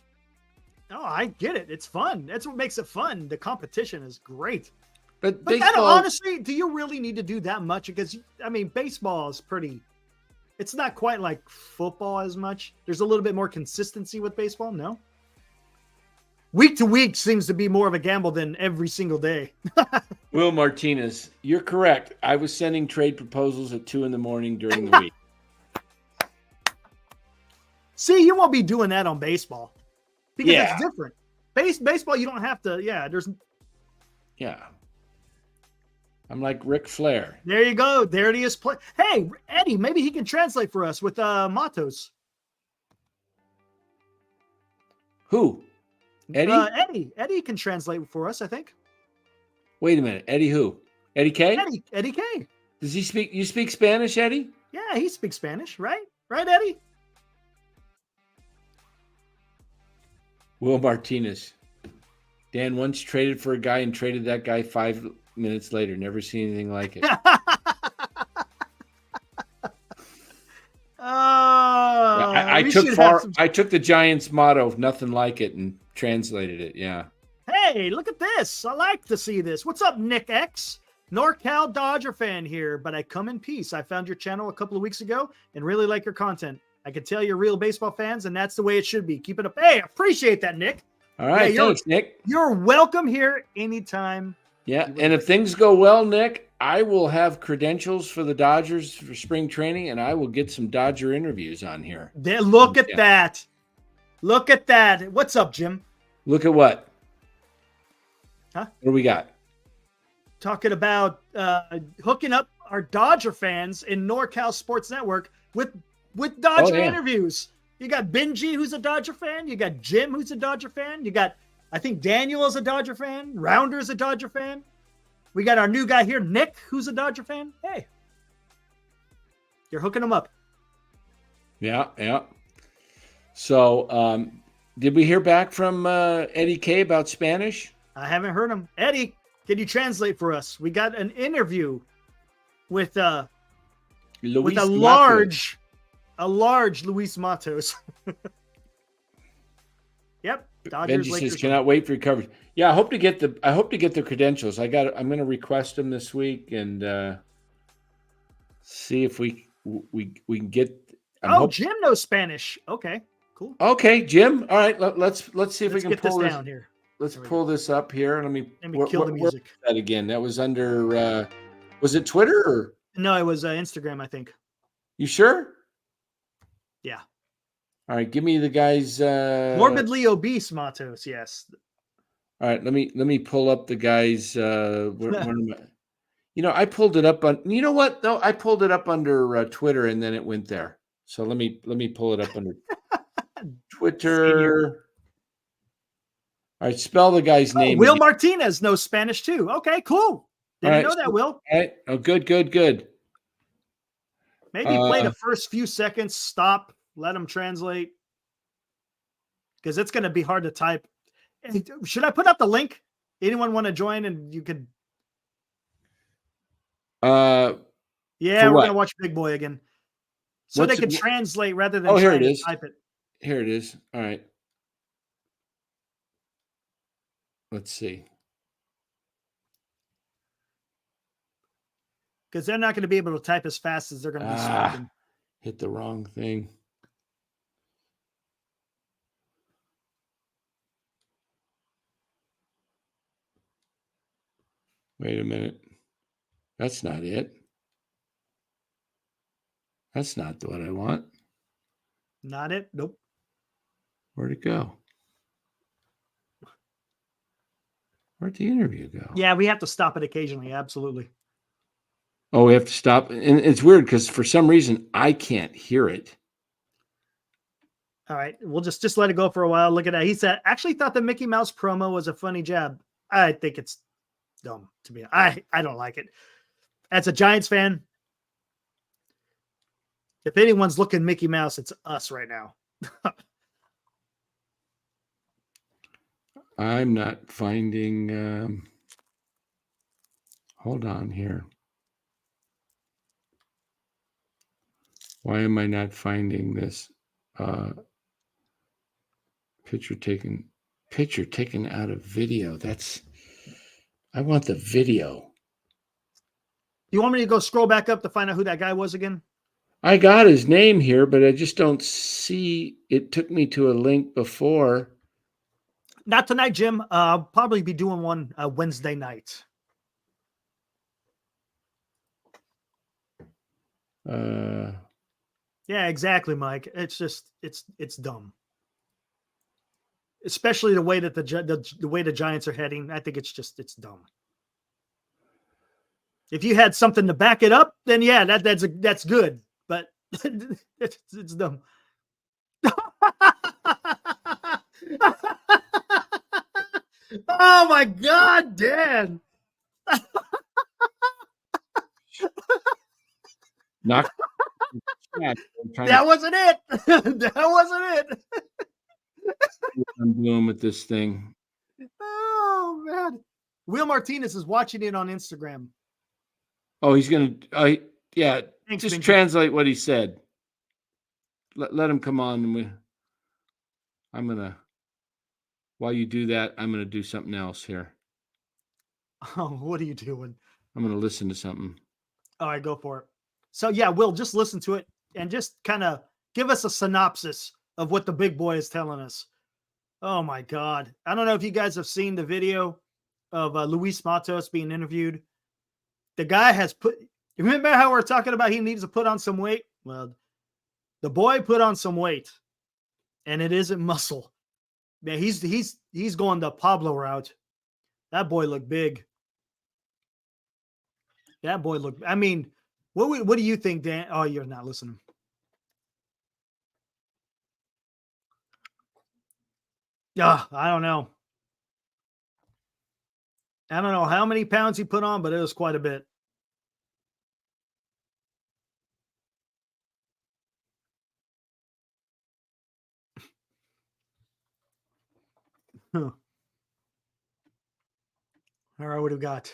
Oh, I get it. It's fun. That's what makes it fun. The competition is great. But baseball, honestly, do you really need to do that much? Because I mean, baseball is it's not quite like football as much. There's a little bit more consistency with baseball, no? Week to week seems to be more of a gamble than every single day. Will Martinez, you're correct. I was sending trade proposals at 2 a.m. during the week. See, you won't be doing that on baseball because it's different. Baseball, you don't have to. Yeah. I'm like Ric Flair. There you go. There it is. Hey, Eddie, maybe he can translate for us with Matos. Who? Eddie? Eddie can translate for us, I think. Wait a minute. Eddie who? Eddie K? Eddie K. Does he speak? You speak Spanish, Eddie? Yeah, he speaks Spanish, right? Right, Eddie? Will Martinez. Dan once traded for a guy and traded that guy 5 minutes later. Never seen anything like it. I took the Giants motto, nothing like it, and translated it. Yeah. Hey, look at this. I like to see this. What's up, Nick X? NorCal Dodger fan here, but I come in peace. I found your channel a couple of weeks ago and really like your content. I can tell you're real baseball fans, and that's the way it should be. Keep it up. Hey, appreciate that, Nick. All right, thanks, Nick. You're welcome here anytime. Yeah, and if things go well, Nick, I will have credentials for the Dodgers for spring training, and I will get some Dodger interviews on here. Look at that. Look at that. What's up, Jim? Look at what? Huh? What do we got? Talking about hooking up our Dodger fans in NorCal Sports Network with Dodger interviews. You got Benji, who's a Dodger fan. You got Jim, who's a Dodger fan. You got, I think, Daniel is a Dodger fan. Rounder is a Dodger fan. We got our new guy here, Nick, who's a Dodger fan. Hey, you're hooking them up. Yeah. So, did we hear back from Eddie K about Spanish? I haven't heard him. Eddie, can you translate for us? We got an interview with a large Luis Matos. Yep. Dodgers. Benji says, cannot wait for your coverage. Yeah, I hope to get the credentials. I'm going to request them this week and see if we can get. Jim knows Spanish. Okay, cool. Okay, Jim. All right, let's see if we can pull this down here. Let's pull this up here. Let me kill the music. That again. That was under. Was it Twitter or? No, it was Instagram, I think. You sure? Yeah. All right, give me the guy's morbidly obese Matos. Yes. All right, let me pull up the guy's. I pulled it up on. You know what? No, I pulled it up under Twitter and then it went there. So let me pull it up under Twitter. All right, spell the guy's name. Will Martinez knows Spanish too. Okay, cool. Didn't know that, Will. All right. Oh, good. Maybe play the first few seconds, stop, let him translate. Because it's going to be hard to type. Should I put up the link? Anyone want to join and you could? Yeah, we're gonna watch Big Boy again, so they could translate rather than here it is. Type it. Here it is. All right. Let's see. Because they're not going to be able to type as fast as they're going to be speaking. Hit the wrong thing. Wait a minute. That's not it. That's not what I want. Not it? Nope. Where'd it go? Where'd the interview go? Yeah, we have to stop it occasionally. Absolutely. Oh, we have to stop. And it's weird because for some reason I can't hear it. All right. We'll just let it go for a while. Look at that. He said, actually thought the Mickey Mouse promo was a funny jab. I think it's dumb to me. I don't like it. As a Giants fan, if anyone's looking Mickey Mouse, it's us right now. I'm not finding. Hold on here. Why am I not finding this? Picture taken out of video. I want the video. You want me to go scroll back up to find out who that guy was again? I got his name here, but I just don't see. It took me to a link before. Not tonight, Jim. I'll probably be doing one Wednesday night. Yeah, exactly, Mike. It's just it's dumb. Especially the way that the way the Giants are heading. I think it's dumb. If you had something to back it up, then yeah, that's good. But it's dumb. Oh my God, Dan! Not. That wasn't it. That wasn't it. I'm doing with this thing. Oh man, Will Martinez is watching it on Instagram. Oh, he's gonna. Yeah. Thanks, just Benji. Translate what he said. Let him come on, and I'm gonna. While you do that, I'm gonna do something else here. Oh, what are you doing? I'm gonna listen to something. All right, go for it. So yeah, Will, just listen to it and just kind of give us a synopsis of what the big boy is telling us. Oh my God. I don't know if you guys have seen the video of Luis Matos being interviewed. The guy has remember how we're talking about he needs to put on some weight? Well, the boy put on some weight and it isn't muscle. Man, he's going the Pablo route. That boy looked big. That boy looked, I mean, what do you think, Dan? Oh, you're not listening. Yeah, I don't know. I don't know how many pounds he put on, but it was quite a bit. Huh. All right, what do we got?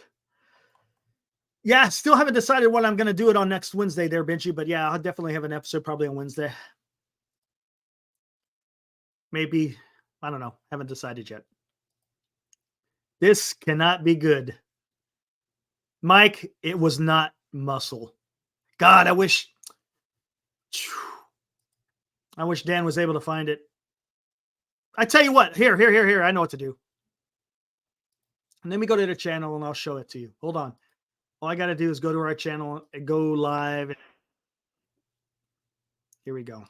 Yeah, still haven't decided what I'm going to do it on next Wednesday there, Benji. But yeah, I'll definitely have an episode probably on Wednesday. Maybe, I don't know. Haven't decided yet. This cannot be good. Mike, it was not muscle. God, I wish Dan was able to find it. I tell you what, here. I know what to do. Let me go to the channel and I'll show it to you. Hold on. All I got to do is go to our channel and go live. Here we go.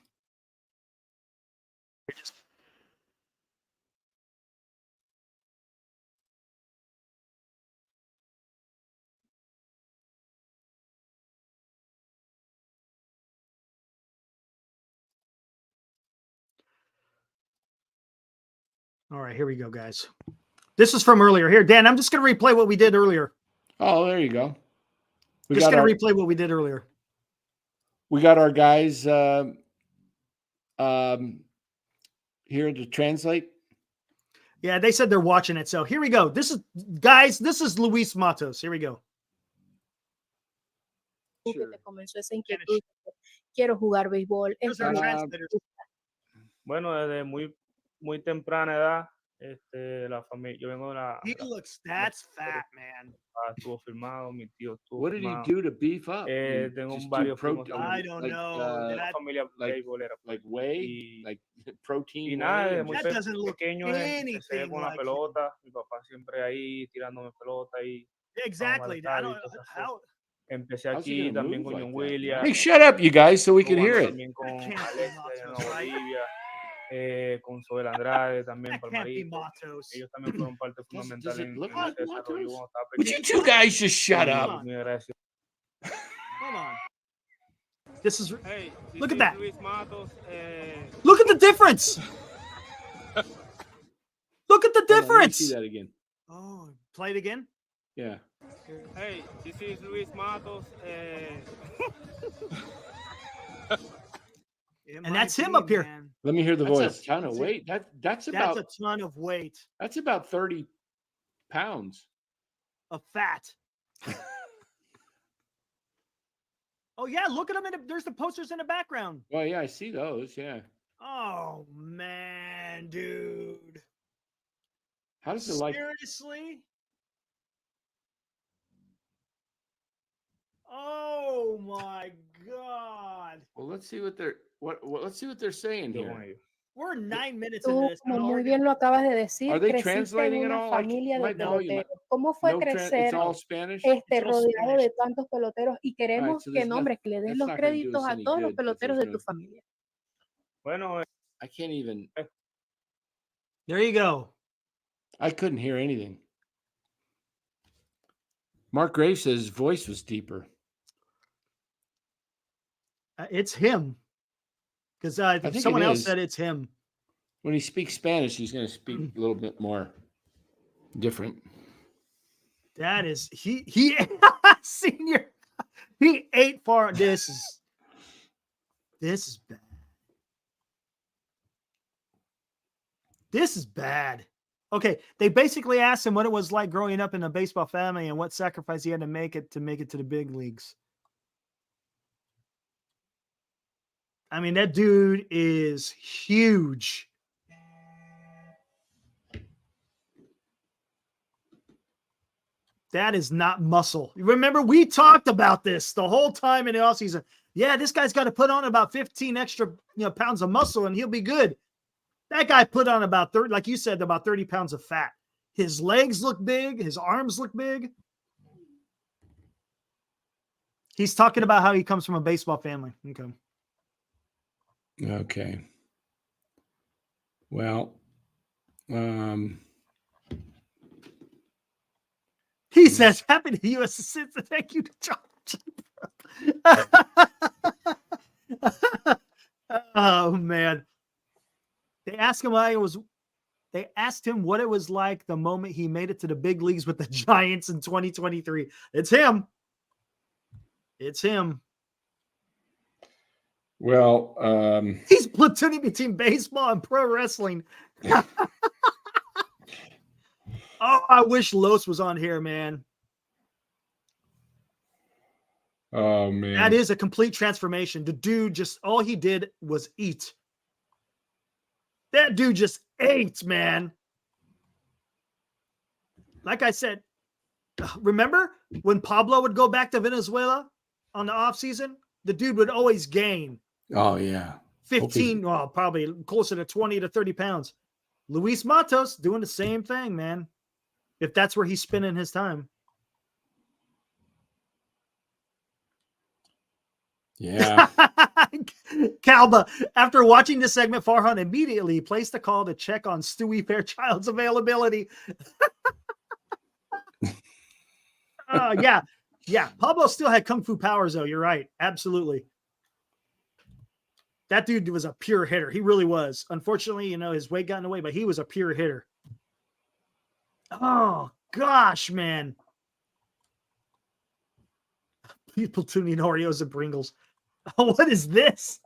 All right, here we go, guys. This is from earlier. Here, Dan, I'm just going to replay what we did earlier. Oh, there you go. Just going to replay what we did earlier. We got our guys here to translate. Yeah, they said they're watching it. So here we go. This is Luis Matos. Here we go. Sure. Quiero jugar béisbol. Bueno, desde muy temprana edad, la familia, yo vengo de la. He looks, that's fat, man. Estuvo firmado, mi tío estuvo. What did he do to beef up? Tengo varios primos. I don't know. Una familia beisbolera. Like whey, like protein. Y nada, desde muy pequeño empecé con la pelota. Mi papá siempre ahí tirándome pelota y. Exactly. Empecé aquí también con John Williams. Hey, shut up, you guys, so we can hear it. También con Alex de Nueva Bolivia. Con Sobel Andrade también, Palmarito. Ellos también fueron parte fundamental en ese desarrollo. Would you two guys just shut up? Hold on. This is. Look at that. Matos, look at the difference. Look at the difference. See that again. Oh, play it again. Yeah. Hey, this is Luis Matos. And that's him up here. Man. Let me hear the voice. A ton of weight. That's about a ton of weight. That's about 30 pounds of fat. Oh yeah, look at him. There's the posters in the background. Well, yeah, I see those. Yeah. Oh man, dude. How does it seriously? Oh my God. Well, let's see what they're saying here. We're 9 minutes into this. Muy bien lo acabas de decir. Are they translating it all? Familia de peloteros. ¿Cómo fue crecer rodeado de tantos peloteros? Y queremos que nombres, que le des los créditos a todos los peloteros de tu familia. Bueno, I can't even. There you go. I couldn't hear anything. Mark Graves says his voice was deeper. It's him. Because someone else said it's him. When he speaks Spanish, he's going to speak a little bit more different. That is he senior. He ate far. This is bad. This is bad. Okay, they basically asked him what it was like growing up in a baseball family and what sacrifice he had to make it to the big leagues. I mean, that dude is huge. That is not muscle. Remember, we talked about this the whole time in the offseason. Yeah, this guy's got to put on about 15 extra pounds of muscle and he'll be good. That guy put on about 30, like you said, about 30 pounds of fat. His legs look big. His arms look big. He's talking about how he comes from a baseball family. Okay. Well, he says, happy to U.S. Citizen. Thank you to John. Oh, man. They asked him what it was like the moment he made it to the big leagues with the Giants in 2023. It's him. It's him. Well, he's platooning between baseball and pro wrestling. Oh, I wish Los was on here, man. Oh, man. That is a complete transformation. The dude all he did was eat. That dude just ate, man. Like I said, remember when Pablo would go back to Venezuela on the offseason? The dude would always gain. Oh, yeah. 15, well, probably closer to 20 to 30 pounds. Luis Matos doing the same thing, man. If that's where he's spending his time. Yeah. Calba, after watching this segment, Farhan immediately placed a call to check on Stewie Fairchild's availability. Yeah. Pablo still had kung fu powers, though. You're right. Absolutely. That dude was a pure hitter. He really was. Unfortunately, his weight got in the way, but he was a pure hitter. Oh, gosh, man. People tuning Oreos and Pringles. Oh, what is this?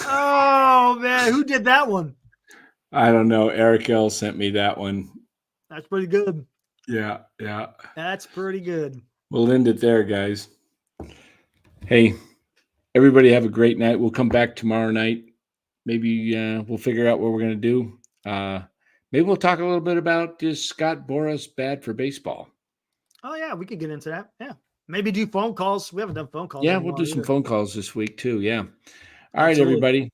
Oh man, who did that one? I don't know. Eric L sent me that one. That's pretty good. Yeah. That's pretty good. We'll end it there, guys. Hey, everybody have a great night. We'll come back tomorrow night. Maybe we'll figure out what we're going to do. Maybe we'll talk a little bit about is Scott Boras bad for baseball? Oh, yeah, we could get into that. Yeah. Maybe do phone calls. We haven't done phone calls. Yeah, we'll do some phone calls this week too. Yeah. All right, everybody.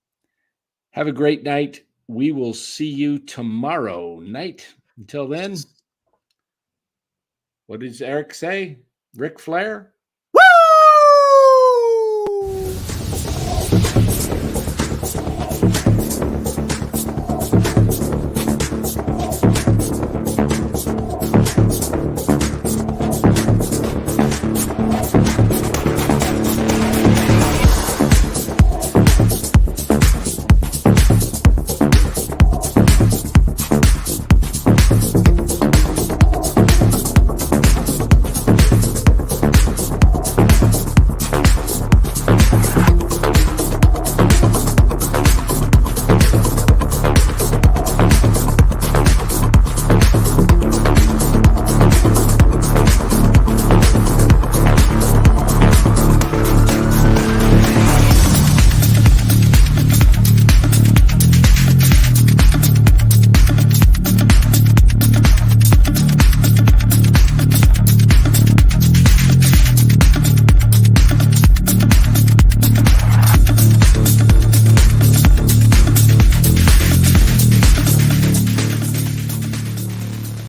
Have a great night. We will see you tomorrow night. Until then, what does Eric say? Ric Flair?